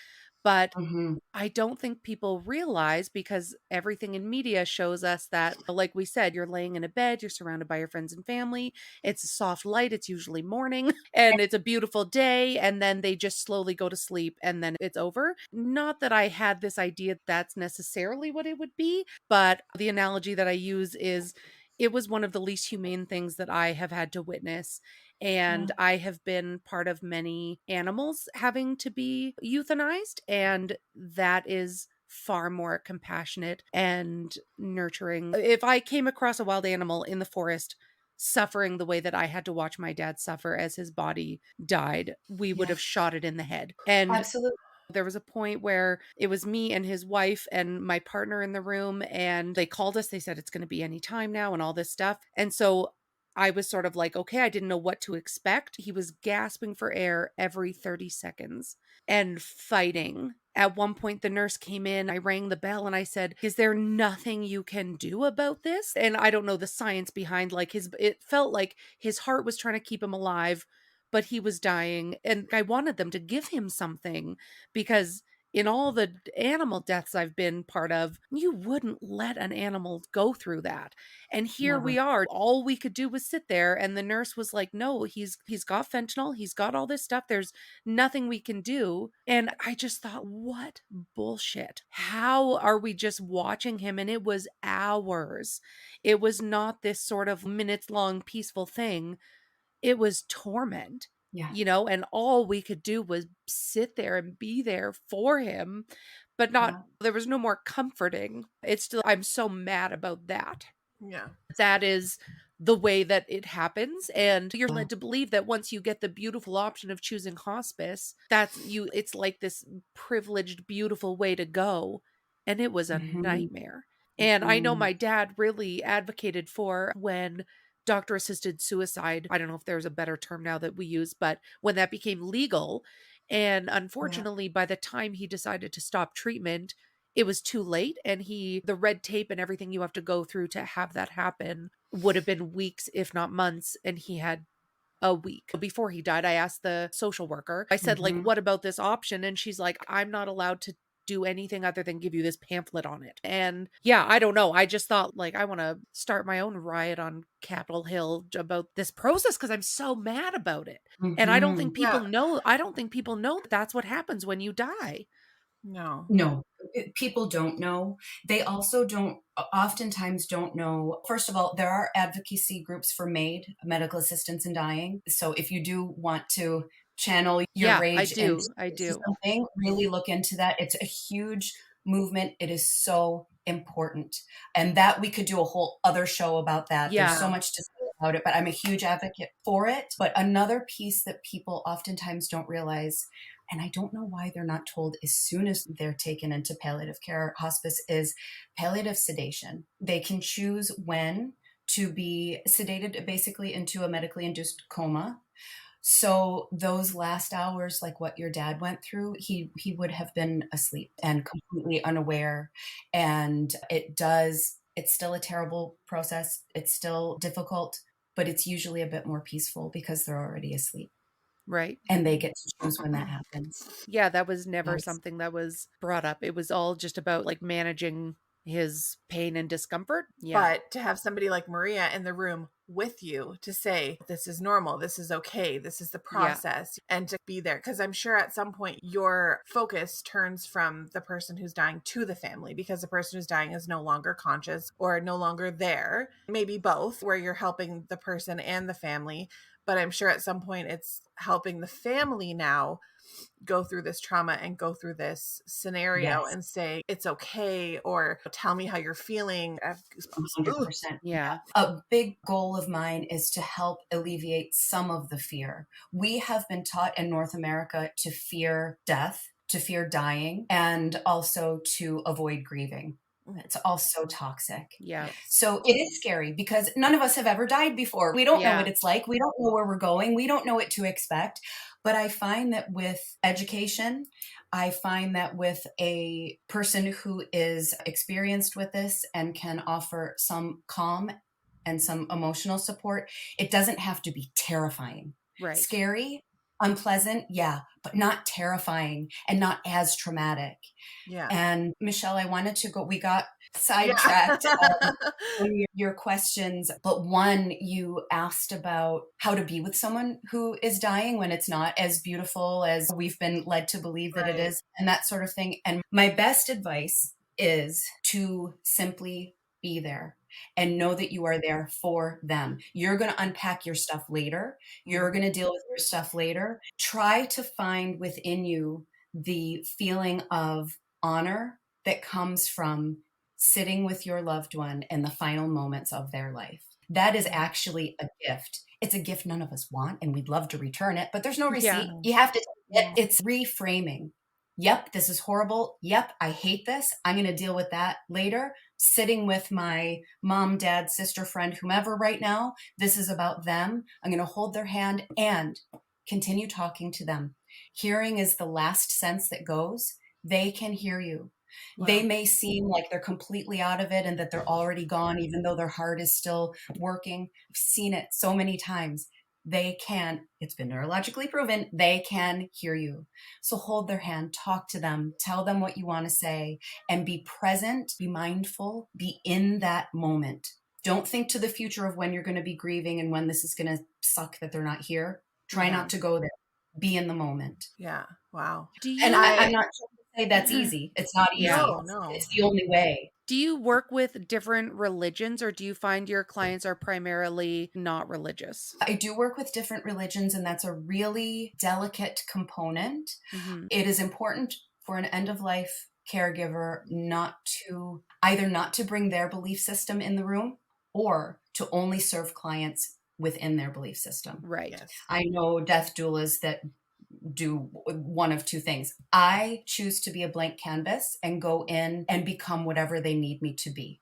But Mm-hmm. I don't think people realize because everything in media shows us that, like we said, you're laying in a bed, you're surrounded by your friends and family. It's a soft light, it's usually morning, and it's a beautiful day. And then they just slowly go to sleep and then it's over. Not that I had this idea that's necessarily what it would be, but the analogy that I use is it was one of the least humane things that I have had to witness. Yeah. And I have been part of many animals having to be euthanized. And that is far more compassionate and nurturing. If I came across a wild animal in the forest suffering the way that I had to watch my dad suffer as his body died, we would Yeah. have shot it in the head. And Absolutely. there was a point where it was me and his wife and my partner in the room, and they called us. They said, it's going to be any time now, and all this stuff. And so I was sort of like, okay, I didn't know what to expect. He was gasping for air every 30 seconds and fighting. At one point, the nurse came in. I rang the bell and I said, is there nothing you can do about this? And I don't know the science behind it felt like his heart was trying to keep him alive, but he was dying. And I wanted them to give him something because in all the animal deaths I've been part of, you wouldn't let an animal go through that. And here we Never. are. All we could do was sit there and the nurse was like, "No, he's got fentanyl. He's got all this stuff. There's nothing we can do." And I just thought, "What bullshit. How are we just watching him?" And it was hours. It was not this sort of minutes long peaceful thing. It was torment, Yeah. and all we could do was sit there and be there for him, but not Yeah. there was no more comforting. It's still I'm so mad about that. Yeah. That is the way that it happens, and you're Yeah. led to believe that once you get the beautiful option of choosing hospice, it's like this privileged beautiful way to go, and it was a Mm-hmm. nightmare. And I know Mm. my dad really advocated for when doctor assisted suicide, I don't know if there's a better term now that we use, but when that became legal, and Yeah. unfortunately by the time he decided to stop treatment, it was too late, and the red tape and everything you have to go through to have that happen would have been weeks if not months, and he had a week before he died. I asked the social worker, I said, like, Mm-hmm. what about this option? And she's like, I'm not allowed to do anything other than give you this pamphlet on it. And yeah, I don't know, I just thought, like, I want to start my own riot on Capitol Hill about this process because I'm so mad about it. And Mm-hmm. Yeah. I don't think people know that's what happens when you die. No. No, people don't know. They also oftentimes don't know. First of all, there are advocacy groups for MAID, medical assistance in dying. So if you do want to channel your Yeah, I rage into do. I do. something, really look into that. It's a huge movement. It is so important. And that we could do a whole other show about that. There's so Yeah. much to say about it, but I'm a huge advocate for it. But another piece that people oftentimes don't realize, and I don't know why they're not told as soon as they're taken into palliative care hospice, is palliative sedation. They can choose when to be sedated basically into a medically induced coma. So those last hours, like what your dad went through, he would have been asleep and completely unaware. And it's still a terrible process. It's still difficult, but it's usually a bit more peaceful because they're already asleep Right. and they get to choose when that happens. Yeah, that was never Yes. something that was brought up. It was all just about like managing his pain and discomfort. Yeah. But to have somebody like Maria in the room with you to say, this is normal, this is okay, this is the Yeah. process, and to be there. Because I'm sure at some point your focus turns from the person who's dying to the family because the person who's dying is no longer conscious or no longer there. Maybe both, where you're helping the person and the family. But I'm sure at some point it's helping the family now go through this trauma and go through this scenario Yes. and say it's okay, or tell me how you're feeling. I have goosebumps. Ugh. 100%. Yeah. A big goal of mine is to help alleviate some of the fear. We have been taught in North America to fear death, to fear dying, and also to avoid grieving. It's all so toxic. Yeah. So it is scary because none of us have ever died before. We don't know what Yeah. it's like. We don't know where we're going. We don't know what to expect. But I find that with education, I find that with a person who is experienced with this and can offer some calm and some emotional support, it doesn't have to be terrifying. Right. Scary, unpleasant, yeah, but not terrifying and not as traumatic. Yeah. And Michelle, I wanted to go, we got Yeah. sidetracked on your questions, but one, you asked about how to be with someone who is dying when it's not as beautiful as we've been led to believe that it Right. is, and that sort of thing. And my best advice is to simply be there and know that you are there for them. You're going to unpack your stuff later. You're going to deal with your stuff later. Try to find within you the feeling of honor that comes from sitting with your loved one in the final moments of their life. That is actually a gift. It's a gift none of us want, and we'd love to return it, but there's no receipt. Yeah. You have to take it. It's reframing. Yep, this is horrible. Yep, I hate this. I'm going to deal with that later. Sitting with my mom, dad, sister, friend, whomever right now, this is about them. I'm going to hold their hand and continue talking to them. Hearing is the last sense that goes. They can hear you. Wow. They may seem like they're completely out of it and that they're already gone, even though their heart is still working. I've seen it so many times. They can, it's been neurologically proven, they can hear you. So hold their hand, talk to them, tell them what you want to say, and be present, be mindful, be in that moment. Don't think to the future of when you're going to be grieving and when this is going to suck that they're not here. Try not to go there. Be in the moment. Yeah. Wow. Do you? And I'm not trying to say that's easy. It's not easy. Yeah. No. It's the only way. Do you work with different religions, or do you find your clients are primarily not religious? I do work with different religions, and that's a really delicate component. Mm-hmm. It is important for an end of life caregiver not to bring their belief system in the room or to only serve clients within their belief system. Right. Yes. I know death doulas that do one of two things. I choose to be a blank canvas and go in and become whatever they need me to be.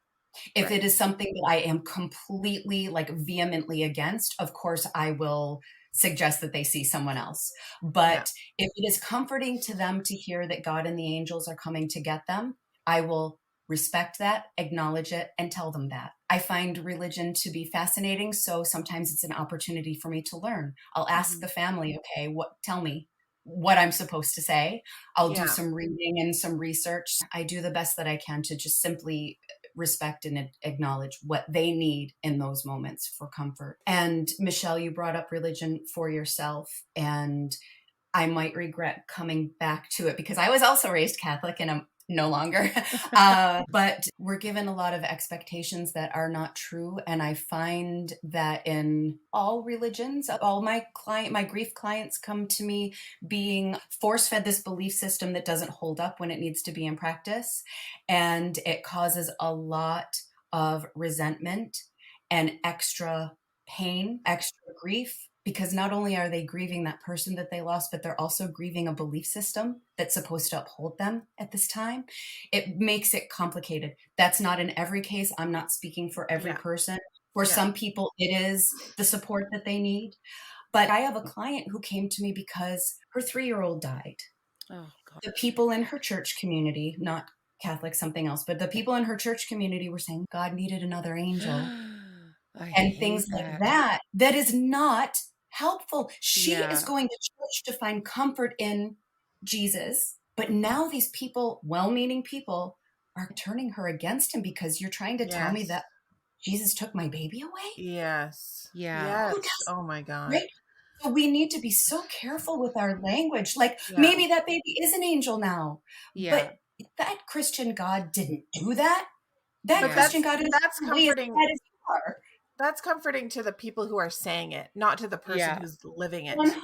If Right. it is something that I am completely, like, vehemently against, of course, I will suggest that they see someone else. But if it is comforting to them to hear that God and the angels are coming to get them, I will respect that, acknowledge it, and tell them that. I find religion to be fascinating, so sometimes it's an opportunity for me to learn. I'll ask the family, okay, tell me what I'm supposed to say. I'll do some reading and some research. I do the best that I can to just simply respect and acknowledge what they need in those moments for comfort. And Michelle, you brought up religion for yourself, and I might regret coming back to it because I was also raised Catholic and I'm no longer. But we're given a lot of expectations that are not true. And I find that in all religions, all my grief clients come to me being force-fed this belief system that doesn't hold up when it needs to be in practice. And it causes a lot of resentment and extra pain, extra grief, because not only are they grieving that person that they lost, but they're also grieving a belief system that's supposed to uphold them at this time. It makes it complicated. That's not in every case. I'm not speaking for every person. For some people, it is the support that they need. But I have a client who came to me because her 3-year-old died. Oh, God. The people in her church community, not Catholic, something else, but the people in her church community were saying God needed another angel. And things like that is not helpful. She is going to church to find comfort in Jesus. But now these people, well-meaning people, are turning her against him because you're trying to tell me that Jesus took my baby away? Yes. Yeah. Yes. Oh my God. Right? So we need to be so careful with our language. Like, maybe that baby is an angel now. Yeah. But that Christian God didn't do that. That But Christian God is that's comforting. as bad as you are. That's comforting to the people who are saying it, not to the person who's living it. 100%.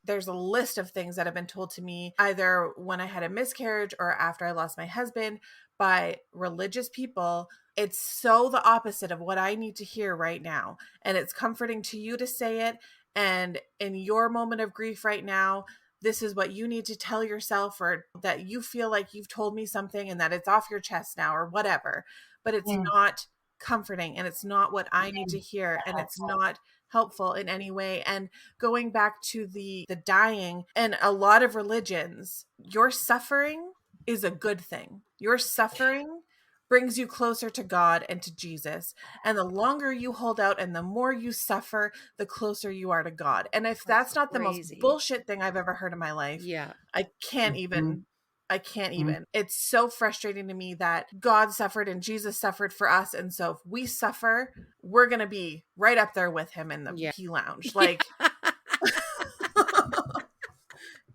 There's a list of things that have been told to me either when I had a miscarriage or after I lost my husband by religious people. It's so the opposite of what I need to hear right now. And it's comforting to you to say it. And in your moment of grief right now, this is what you need to tell yourself, or that you feel like you've told me something and that it's off your chest now or whatever. But it's Mm. not comforting, and it's not what I need to hear, and it's Helpful. not helpful in any way. And going back to the dying, and a lot of religions, your suffering is a good thing. Your suffering brings you closer to God and to Jesus. And the longer you hold out and the more you suffer, the closer you are to God. And if that's not the most crazy. bullshit thing I've ever heard in my life, Yeah. I can't Mhm. even. I can't Mhm. even. It's so frustrating to me that God suffered and Jesus suffered for us. And so if we suffer, we're going to be right up there with him in the Yeah. P lounge. Like,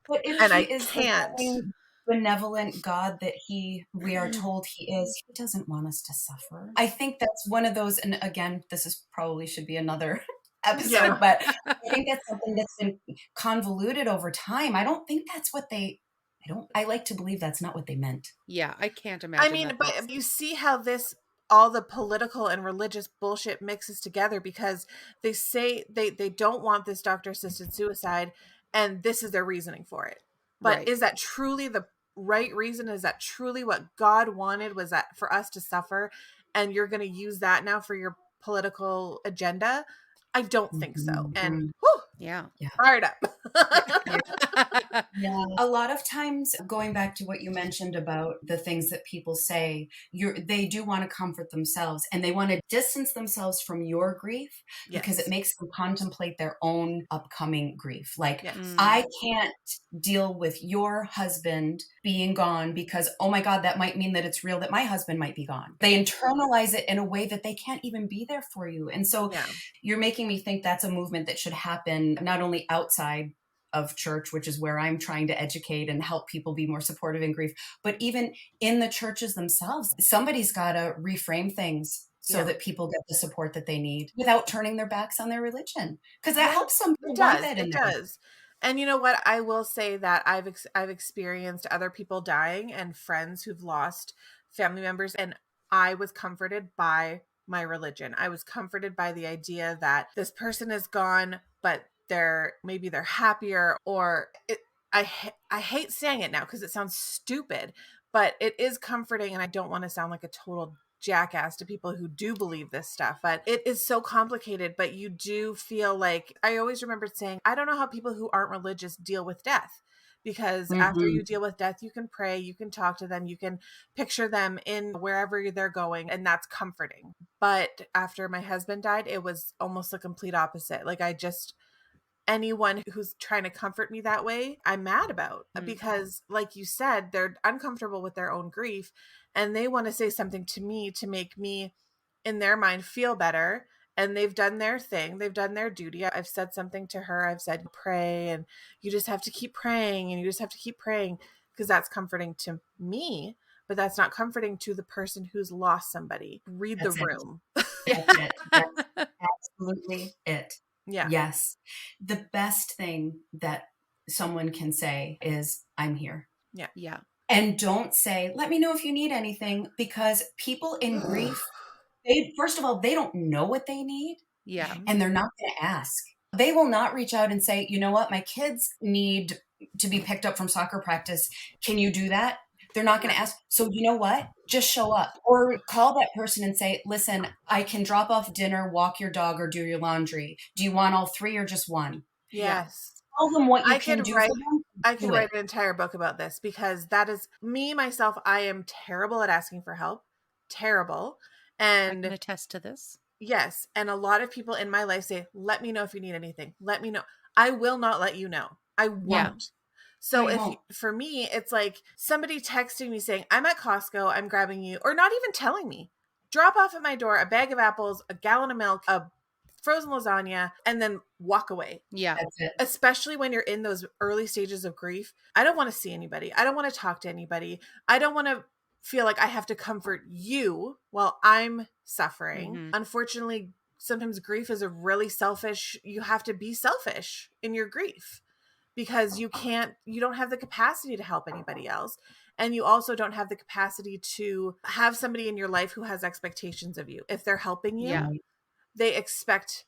But if and he I is the can't. loving, benevolent God that we are told he is, he doesn't want us to suffer. I think that's one of those, and again, this is probably should be another episode, Yeah. but I think that's something that's been convoluted over time. I don't think that's what I like to believe that's not what they meant. Yeah, I can't I imagine mean, that but that's you see how this, all the political and religious bullshit mixes together, because they say they don't want this doctor assisted suicide, and this is their reasoning for it. But right. is that truly the right reason? Is that truly what God wanted, was that for us to suffer, and you're going to use that now for your political agenda? I don't think so. And Mhm. whew, Yeah. Yeah. fired up. Yeah. A lot of times, going back to what you mentioned about the things that people say, they do want to comfort themselves and they want to distance themselves from your grief because it Yes. makes them contemplate their own upcoming grief. Like, Yes. I can't deal with your husband being gone because, oh my God, that might mean that it's real that my husband might be gone. They internalize it in a way that they can't even be there for you. And so Yeah. you're making me think that's a movement that should happen not only outside of church, which is where I'm trying to educate and help people be more supportive in grief, but even in the churches themselves, somebody's got to reframe things so Yeah. that people get the support that they need without turning their backs on their religion, because that Yeah, helps some it people want does. that in It there. does. And you know what? I will say that I've experienced other people dying and friends who've lost family members, and I was comforted by my religion. I was comforted by the idea that this person is gone, but they're happier, or I hate saying it now because it sounds stupid, but it is comforting, and I don't want to sound like a total jackass to people who do believe this stuff, but it is so complicated. But you do feel like, I always remember saying, I don't know how people who aren't religious deal with death, because after Mhm. you deal with death, you can pray, you can talk to them, you can picture them in wherever they're going, and that's comforting. But after my husband died, it was almost the complete opposite. Like, anyone who's trying to comfort me that way, I'm mad about, because like you said, they're uncomfortable with their own grief, and they want to say something to me to make me, in their mind, feel better. And they've done their thing. They've done their duty. I've said something to her. I've said, pray, and you just have to keep praying, and you just have to keep praying, because that's comforting to me, but that's not comforting to the person who's lost somebody. Read the That's it. room. That's it. That's absolutely it. Yeah. Yes. The best thing that someone can say is, I'm here. Yeah. Yeah. And don't say, let me know if you need anything, because people in grief, first of all, they don't know what they need, Yeah. and they're not going to ask. They will not reach out and say, you know what, my kids need to be picked up from soccer practice. Can you do that? They're not going to ask. So you know what? Just show up, or call that person and say, listen, I can drop off dinner, walk your dog, or do your laundry. Do you want all three or just one? Yes. Tell them what you I can could do for write them. I Do could it. write an entire book about this, because that is me, myself. I am terrible at asking for help. Terrible. I can And attest to this. yes, and a lot of people in my life say, let me know if you need anything. Let me know. I will not let you know. I won't. Yeah. No, So you won't. for me, it's like somebody texting me saying, I'm at Costco, I'm grabbing you, or not even telling me. Drop off at my door a bag of apples, a gallon of milk, a frozen lasagna, and then walk away. Yeah. That's it. Especially when you're in those early stages of grief. I don't want to see anybody. I don't want to talk to anybody. I don't want to feel like I have to comfort you while I'm suffering. Mhm. Unfortunately, sometimes grief is a really selfish, you have to be selfish in your grief, because you don't have the capacity to help anybody else. And you also don't have the capacity to have somebody in your life who has expectations of you. If they're helping you, Yeah. they expect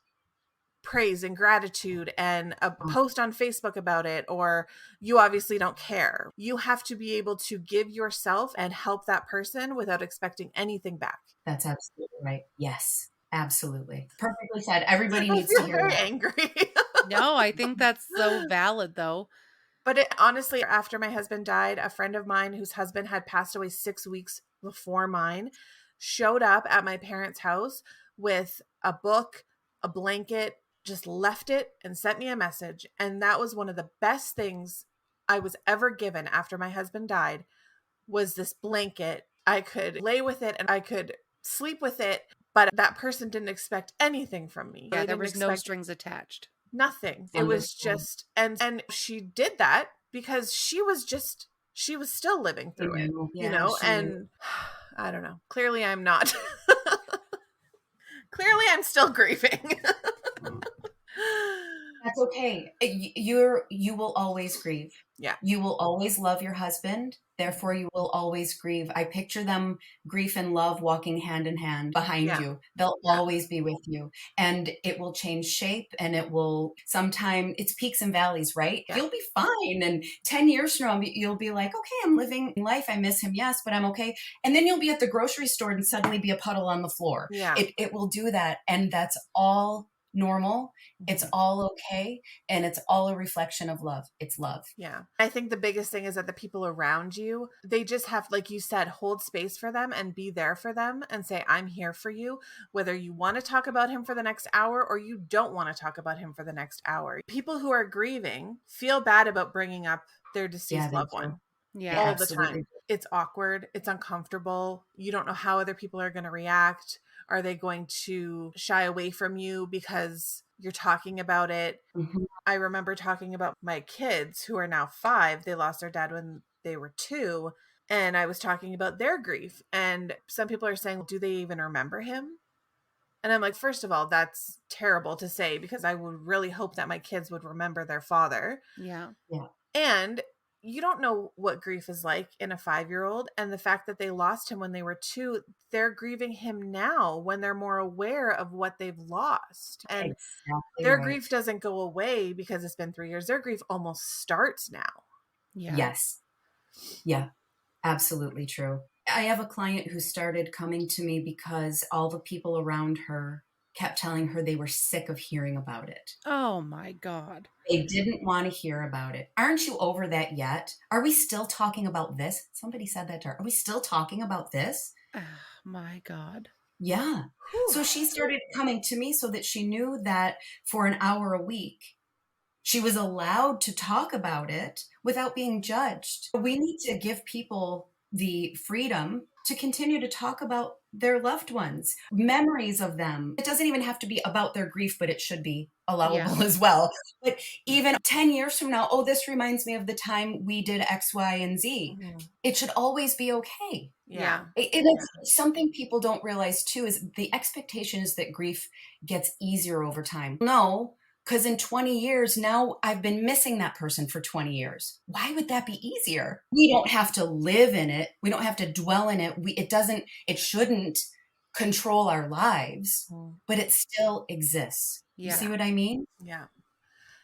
praise and gratitude and a post on Facebook about it, or you obviously don't care. You have to be able to give yourself and help that person without expecting anything back. That's absolutely right. Yes, absolutely. Perfectly said. Everybody I needs to feel hear very that. angry. No, I think that's so valid though. But honestly, after my husband died, a friend of mine whose husband had passed away 6 weeks before mine showed up at my parents' house with a book, a blanket, just left it and sent me a message. And that was one of the best things I was ever given after my husband died, was this blanket. I could lay with it and I could sleep with it, but that person didn't expect anything from me. Yeah, They there didn't was no expect strings attached. nothing. It was Wonderful. just, and she did that because she was still living She through it, knew. you Yeah, know, she knew. and I don't know. Clearly I'm not. Clearly I'm still grieving. That's okay. You will always grieve. Yeah. You will always love your husband. Therefore, you will always grieve. I picture them, grief and love, walking hand in hand behind Yeah. you. They'll Yeah. always be with you. And it will change shape, and it will sometimes, it's peaks and valleys, right? Yeah. You'll be fine. And 10 years from now, you'll be like, okay, I'm living life. I miss him. Yes, but I'm okay. And then you'll be at the grocery store and suddenly be a puddle on the floor. Yeah. It will do that. And that's all normal. It's Mhm. all okay. And it's all a reflection of love. It's love. Yeah. I think the biggest thing is that the people around you, they just have, like you said, hold space for them and be there for them and say, I'm here for you, whether you want to talk about him for the next hour or you don't want to talk about him for the next hour. People who are grieving feel bad about bringing up their deceased They loved do. one Yeah. all the Absolutely. time. It's awkward. It's uncomfortable. You don't know how other people are going to react. Are they going to shy away from you because you're talking about it? Mhm. I remember talking about my kids who are now 5. They lost their dad when they were 2. And I was talking about their grief. And some people are saying, do they even remember him? And I'm like, first of all, that's terrible to say because I would really hope that my kids would remember their father. Yeah. Yeah. And you don't know what grief is like in a 5-year-old. And the fact that they lost him when they were 2, they're grieving him now when they're more aware of what they've lost. And Exactly their right. grief doesn't go away because it's been 3 years. Their grief almost starts now. Yeah. Yes. Yeah. Absolutely true. I have a client who started coming to me because all the people around her kept telling her they were sick of hearing about it. Oh my God. They didn't want to hear about it. Aren't you over that yet? Are we still talking about this? Somebody said that to her. Are we still talking about this? Oh my God. Yeah. Whew. So she started coming to me so that she knew that for an hour a week, she was allowed to talk about it without being judged. We need to give people the freedom to continue to talk about their loved ones, memories of them. It doesn't even have to be about their grief, but it should be allowable as well. But even 10 years from now, oh, this reminds me of the time we did X, Y, and Z. Mhm. It should always be okay. Yeah. It's something people don't realize too is the expectation is that grief gets easier over time. No, because in 20 years, now I've been missing that person for 20 years. Why would that be easier? We don't have to live in it. We don't have to dwell in it. It shouldn't control our lives, but it still exists. You Yeah. see what I mean? Yeah.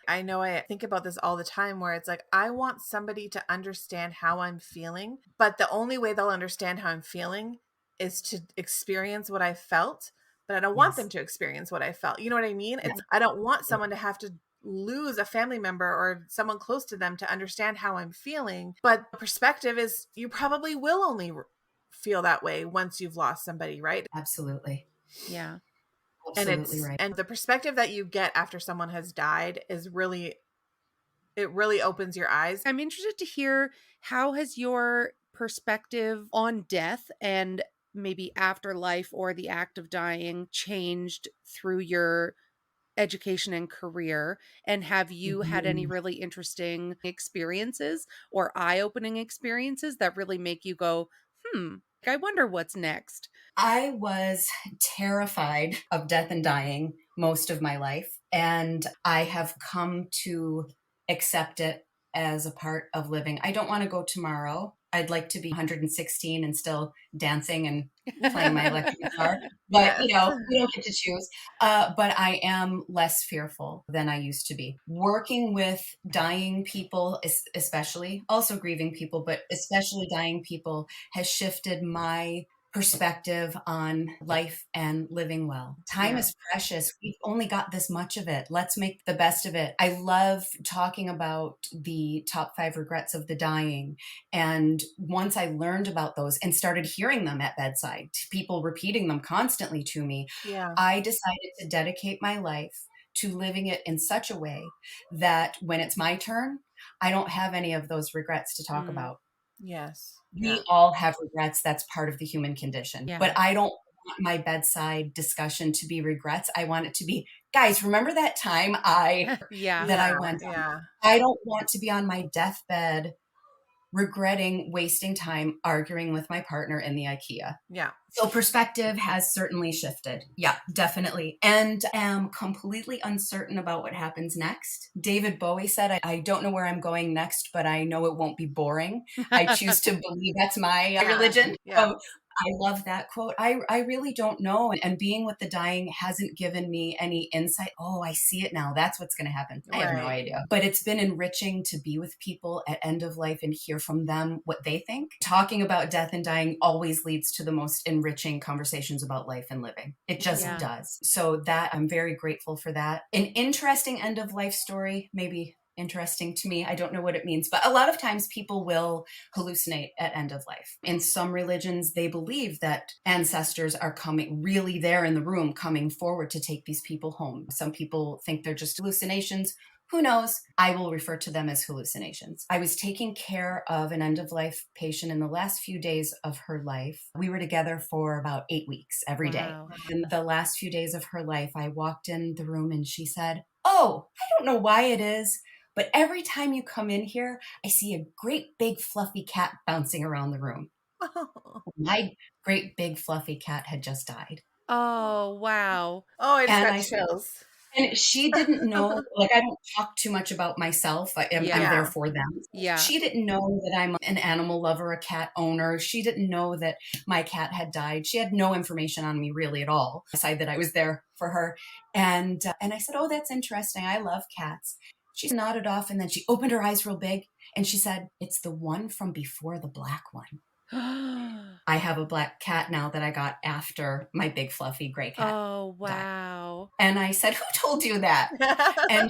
I know I think about this all the time where it's like, I want somebody to understand how I'm feeling, but the only way they'll understand how I'm feeling is to experience what I felt, but I don't want them Yes. to experience what I felt. You know what I mean? Yeah. I don't want someone to have to lose a family member or someone close to them to understand how I'm feeling. But the perspective is you probably will only feel that way once you've lost somebody, right? Absolutely. Yeah. Absolutely right. And the perspective that you get after someone has died is it really opens your eyes. I'm interested to hear, how has your perspective on death and maybe afterlife or the act of dying changed through your education and career? And have you had any Mhm. really interesting experiences or eye-opening experiences that really make you go, I wonder what's next? I was terrified of death and dying most of my life, and I have come to accept it as a part of living. I don't want to go tomorrow. I'd like to be 116 and still dancing and playing my electric guitar. But, Yes. we don't get to choose. But I am less fearful than I used to be. Working with dying people, especially, also grieving people, but especially dying people, has shifted my perspective on life and living well. Time Yeah. is precious. We've only got this much of it. Let's make the best of it. I love talking about the top 5 regrets of the dying. And once I learned about those and started hearing them at bedside, people repeating them constantly to me, Yeah. I decided to dedicate my life to living it in such a way that when it's my turn, I don't have any of those regrets to talk about. Yes. We all have regrets. That's part of the human condition. Yeah. But I don't want my bedside discussion to be regrets. I want it to be, guys, remember that time Yeah. that I went on? Yeah. I don't want to be on my deathbed regretting wasting time arguing with my partner in the IKEA. Yeah. So perspective has certainly shifted. Yeah, definitely. And am completely uncertain about what happens next. David Bowie said, I don't know where I'm going next, but I know it won't be boring. I choose to believe that's my religion. Yeah. I love that quote. I really don't know. And being with the dying hasn't given me any insight. Oh, I see it now. That's what's going to happen. I have no Right. idea. But it's been enriching to be with people at end of life and hear from them what they think. Talking about death and dying always leads to the most enriching conversations about life and living. It just Yeah. does. So that I'm very grateful for that. An interesting end of life story, maybe interesting to me. I don't know what it means, but a lot of times people will hallucinate at end of life. In some religions, they believe that ancestors are coming really there in the room, coming forward to take these people home. Some people think they're just hallucinations. Who knows? I will refer to them as hallucinations. I was taking care of an end of life patient in the last few days of her life. We were together for about 8 weeks every day. Wow. In the last few days of her life, I walked in the room and she said, "Oh, I don't know why it is, but every time you come in here, I see a great big fluffy cat bouncing around the room." My great big fluffy cat had just died. Oh, wow. Oh, I just And got chills. and she didn't know, like, I don't talk too much about myself. I'm Yeah. there for them. Yeah. She didn't know that I'm an animal lover, a cat owner. She didn't know that my cat had died. She had no information on me really at all, aside that I was there for her. And I said, "Oh, that's interesting. I love cats." She nodded off and then she opened her eyes real big and she said, "It's the one from before the black one." I have a black cat now that I got after my big fluffy gray cat Oh, died. wow. And I said, "Who told you that?" And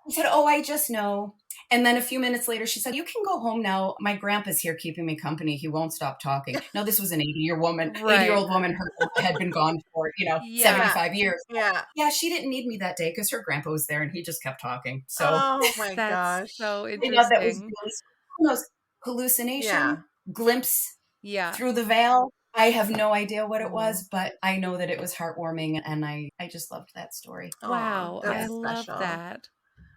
she said, "Oh, I just know." And then a few minutes later, she said, "You can go home now. My grandpa's here keeping me company. He won't stop talking." Now, this was an 80-year-old woman. Her grandpa had been gone for, Yeah. 75 years. Yeah. Yeah, she didn't need me that day because her grandpa was there and he just kept talking. So Oh my That's gosh. so I thought that was interesting. really, who knows, Yeah. hallucination, glimpse Yeah. through the veil. I have no idea what it Mm. was, but I know that it was heartwarming and I just loved that story. Aw, Wow. I that's love special. that.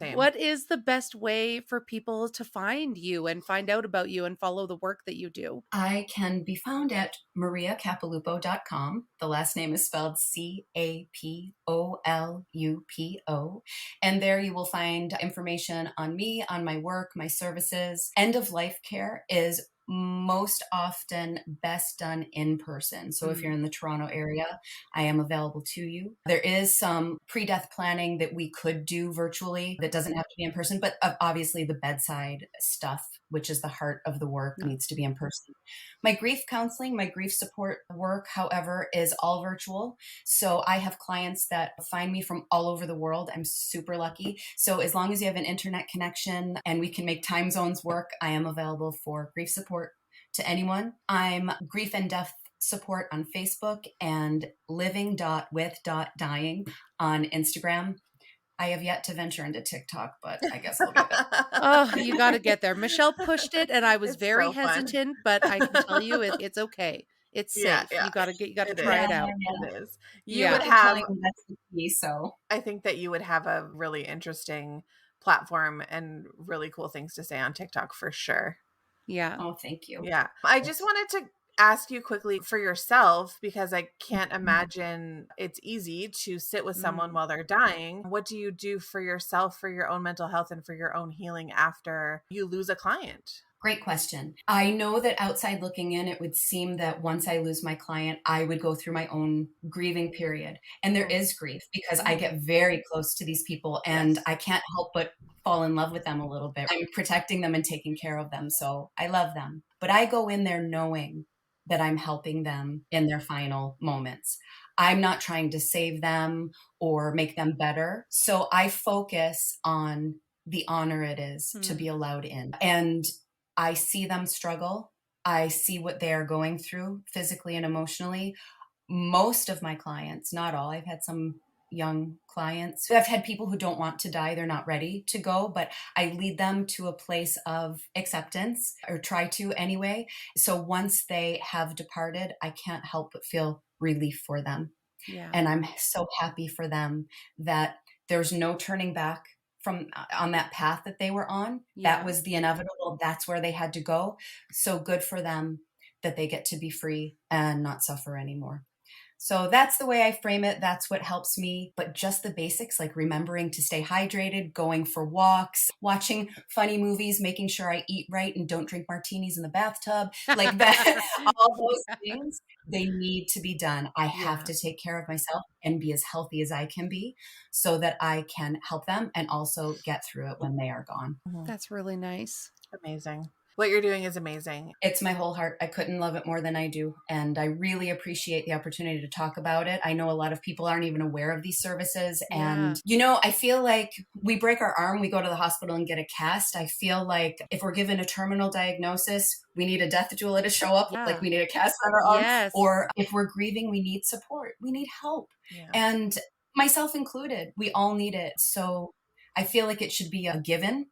Same. What is the best way for people to find you and find out about you and follow the work that you do? I can be found at mariacapilupo.com. The last name is spelled Capolupo. And there you will find information on me, on my work, my services. End of life care is most often best done in person. So if you're in the Toronto area, I am available to you. There is some pre-death planning that we could do virtually that doesn't have to be in person, but obviously the bedside stuff, which is the heart of the work, needs to be in person. My grief counseling, my grief support work, however, is all virtual. So I have clients that find me from all over the world. I'm super lucky. So as long as you have an internet connection and we can make time zones work, I am available for grief support to anyone. I'm grief and death support on Facebook and living.with.dying on Instagram. I have yet to venture into TikTok, but I guess I'll get there. Oh, you got to get there. Michelle pushed it and I was It's very so fun. hesitant, but I can tell you it's okay. It's safe. Yeah. You got to It try is. it out. It is. You Yeah. would I'm have, telling you, that's the key. So I think that you would have a really interesting platform and really cool things to say on TikTok for sure. Yeah. oh, thank you. Yeah. I just wanted to ask you quickly for yourself, because I can't imagine it's easy to sit with someone while they're dying. What do you do for yourself, for your own mental health and for your own healing after you lose a client? Great question. I know that outside looking in, it would seem that once I lose my client, I would go through my own grieving period. And there is grief because I get very close to these people and Yes. I can't help but fall in love with them a little bit. I'm protecting them and taking care of them. So I love them. But I go in there knowing that I'm helping them in their final moments. I'm not trying to save them or make them better. So I focus on the honor it is to be allowed in. And I see them struggle. I see what they are going through physically and emotionally. Most of my clients, not all, I've had some young clients. I've had people who don't want to die. They're not ready to go, but I lead them to a place of acceptance, or try to anyway. So once they have departed, I can't help but feel relief for them. Yeah. And I'm so happy for them that there's no turning back from on that path that they were on. Yeah. That was the inevitable. That's where they had to go. So good for them that they get to be free and not suffer anymore. So that's the way I frame it. That's what helps me. But just the basics, like remembering to stay hydrated, going for walks, watching funny movies, making sure I eat right and don't drink martinis in the bathtub, like that, all those things, they need to be done. I have to take care of myself and be as healthy as I can be so that I can help them and also get through it when they are gone. That's really nice. Amazing. What you're doing is amazing. It's my whole heart. I couldn't love it more than I do. And I really appreciate the opportunity to talk about it. I know a lot of people aren't even aware of these services. And, I feel like we break our arm, we go to the hospital and get a cast. I feel like if we're given a terminal diagnosis, we need a death doula to show up, like we need a cast on our arm. Yes. Or if we're grieving, we need support. We need help. And myself included, we all need it. So I feel like it should be a given.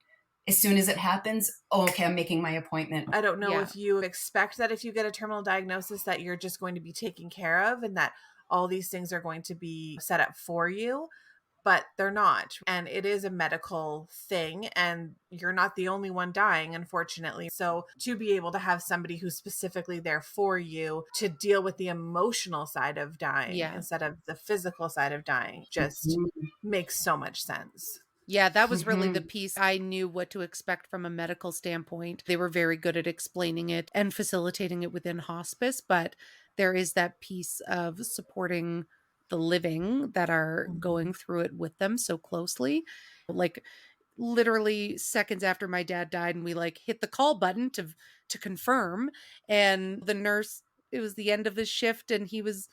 As soon as it happens, okay, I'm making my appointment. I don't know if you expect that if you get a terminal diagnosis that you're just going to be taken care of and that all these things are going to be set up for you, but they're not. And it is a medical thing and you're not the only one dying, unfortunately. So to be able to have somebody who's specifically there for you to deal with the emotional side of dying instead of the physical side of dying just makes so much sense. Yeah, that was really the piece. I knew what to expect from a medical standpoint. They were very good at explaining it and facilitating it within hospice, but there is that piece of supporting the living that are going through it with them so closely. Like literally seconds after my dad died and we like hit the call button to confirm, and the nurse, it was the end of his shift and he was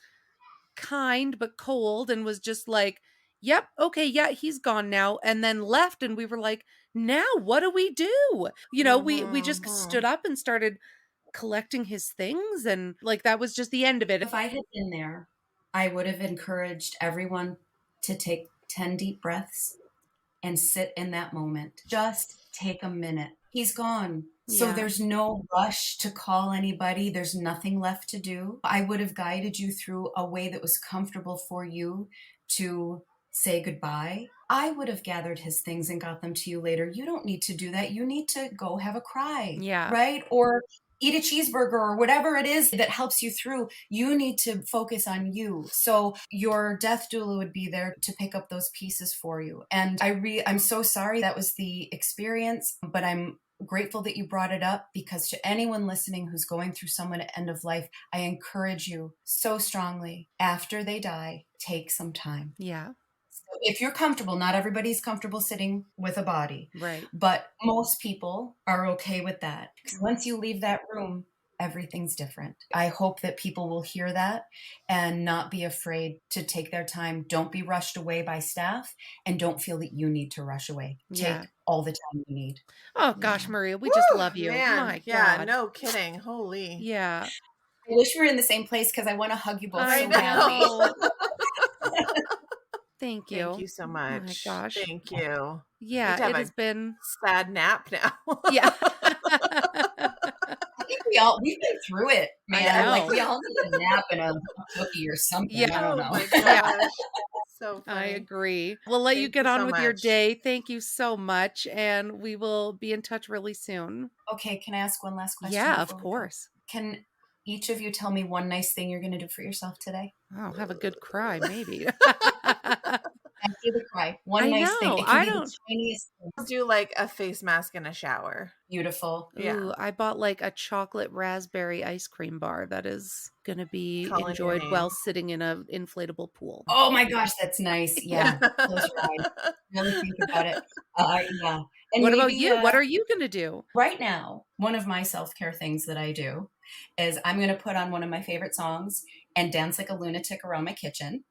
kind but cold and was just like, yep, okay, yeah, he's gone now, and then left. And we were like, now what do we do? We just stood up and started collecting his things, and like that was just the end of it. If I had been there, I would have encouraged everyone to take 10 deep breaths and sit in that moment. Just take a minute. He's gone. So there's no rush to call anybody. There's nothing left to do. I would have guided you through a way that was comfortable for you to say goodbye. I would have gathered his things and got them to you later. You don't need to do that. You need to go have a cry, right? Or eat a cheeseburger or whatever it is that helps you through. You need to focus on you. So your death doula would be there to pick up those pieces for you. And I'm so sorry that was the experience, but I'm grateful that you brought it up, because to anyone listening who's going through someone at end of life, I encourage you so strongly, after they die, take some time. If you're comfortable, not everybody's comfortable sitting with a body, right? But most people are okay with that. Because once you leave that room, everything's different. I hope that people will hear that and not be afraid to take their time. Don't be rushed away by staff, and don't feel that you need to rush away. Take all the time you need. Oh gosh, Maria, we just love you. Man. My God. No kidding. Holy. Yeah. I wish we were in the same place because I want to hug you both I so badly. Thank you. Thank you so much. Oh my gosh. Thank you. Yeah, it has been sad nap now. Yeah. I think we've been through it, man. Like we all need a nap and a cookie or something. Yeah. I don't know. Oh my gosh. So funny. I agree. We'll let you get on with your day. Thank you so much. And we will be in touch really soon. Okay. Can I ask one last question? Yeah, of course. Can each of you tell me one nice thing you're going to do for yourself today? I'll have a good cry, maybe. I do the cry. One nice thing. It can I be don't the tiniest thing. Do like a face mask in a shower. Beautiful. Yeah. Ooh, I bought like a chocolate raspberry ice cream bar that is going to be Calling your enjoyed name. while sitting in an inflatable pool. Oh my gosh, that's nice. Yeah. Close your eyes. Really think about it. Yeah. And What about maybe you? What are you going to do? right now, one of my self-care things that I do is I'm going to put on one of my favorite songs and dance like a lunatic around my kitchen.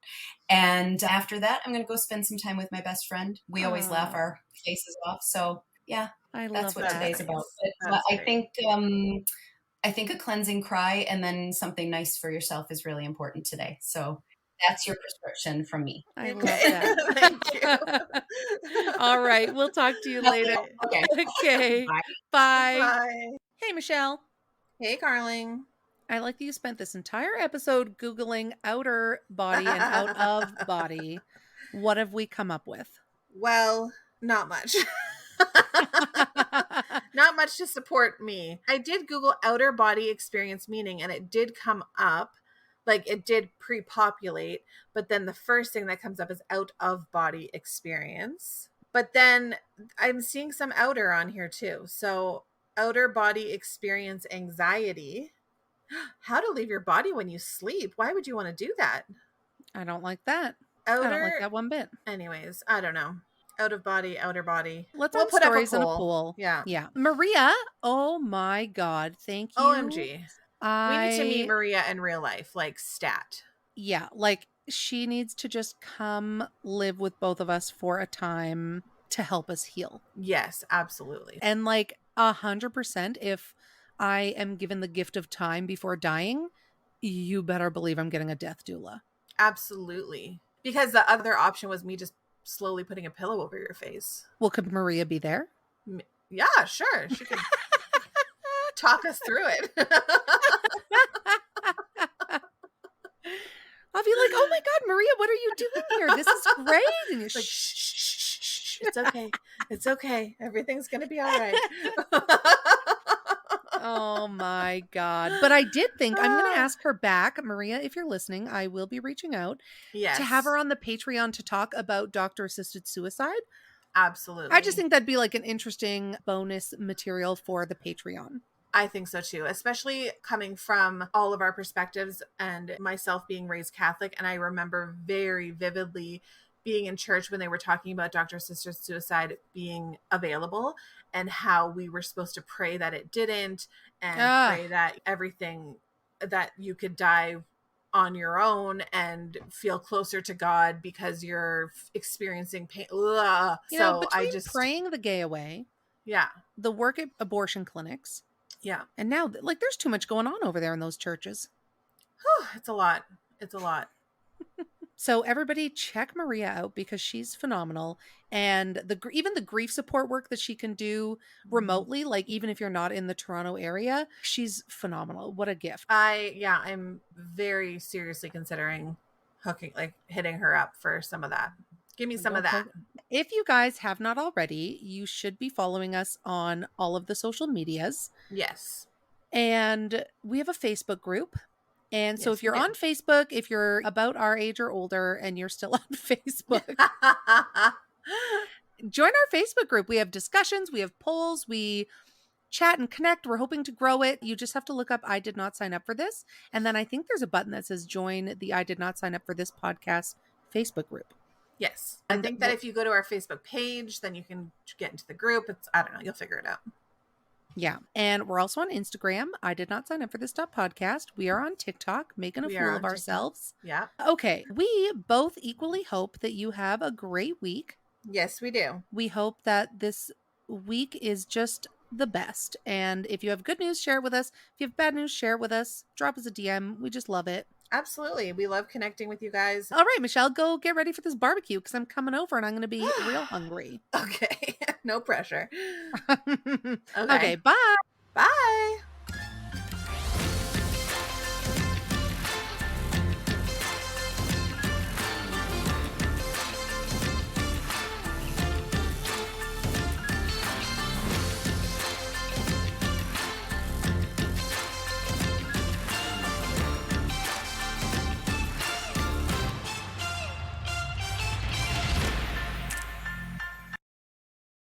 And after that, I'm going to go spend some time with my best friend. We always laugh Oh, our faces off. So, yeah, I that's love what That's that. today's nice. about. But That's I great. think I think a cleansing cry and then something nice for yourself is really important today. So, that's your prescription from me. I love Okay. that. Thank you. All right. We'll talk to you later. Okay. Okay. Bye. Bye. Bye. Hey, Michelle. Hey, Carling. I like that you spent this entire episode Googling outer body and out of body. What have we come up with? Well, not much. Not much to support me. I did Google outer body experience meaning and it did come up. Like it did pre-populate, but then the first thing that comes up is out of body experience. But then I'm seeing some outer on here too. So outer body experience anxiety. How to leave your body when you sleep. Why would you want to do that? I don't like that. Outer. I don't like that one bit. Anyways, I don't know. Out of body, outer body. Let's We'll end put up a stories in a poll. pool. Yeah. Yeah. Maria, oh my God. Thank you. OMG. We need to meet Maria in real life, like stat. Yeah, like she needs to just come live with both of us for a time to help us heal. Yes, absolutely. And like 100%, if I am given the gift of time before dying, you better believe I'm getting a death doula. Absolutely. Because the other option was me just slowly putting a pillow over your face. Well, could Maria be there? Yeah, sure. She could talk us through it. I'll be like, oh my God, Maria, what are you doing here? This is great. And you're like, shh, shh, shh, shh, shh. It's okay. It's okay. Everything's going to be all right. Oh my God. But I did think I'm going to ask her back. Maria, if you're listening, I will be reaching out to have her on the Patreon to talk about doctor-assisted suicide. Absolutely. I just think that'd be like an interesting bonus material for the Patreon. I think so too, especially coming from all of our perspectives and myself being raised Catholic. And I remember very vividly being in church when they were talking about doctor-assisted suicide being available and how we were supposed to pray that it didn't and pray that everything that you could die on your own and feel closer to God because you're experiencing pain. Ugh. You know, So between I just praying the gay away, yeah, the work at abortion clinics, yeah, and now like there's too much going on over there in those churches. whew, it's a lot. It's a lot. So everybody check Maria out because she's phenomenal. And even the grief support work that she can do remotely, like even if you're not in the Toronto area, she's phenomenal. What a gift. I'm very seriously considering hitting her up for some of that. Give me some of that. If you guys have not already, you should be following us on all of the social medias. Yes. And we have a Facebook group. And so Yes, if you're on Facebook, if you're about our age or older and you're still on Facebook, join our Facebook group. We have discussions, we have polls, we chat and connect. We're hoping to grow it. You just have to look up I did not sign up for this. And then I think there's a button that says join the I did not sign up for this podcast Facebook group. Yes. I think that if you go to our Facebook page, then you can get into the group. I don't know, you'll figure it out. Yeah. And we're also on Instagram. I did not sign up for this podcast. We are on TikTok, making a fool of ourselves. Yeah. Okay. We both equally hope that you have a great week. Yes, we do. We hope that this week is just the best. And if you have good news, share it with us. If you have bad news, share it with us. Drop us a DM. We just love it. Absolutely. We love connecting with you guys. All right, Michelle, go get ready for this barbecue because I'm coming over and I'm going to be real hungry. Okay. No pressure. Okay, bye. Bye.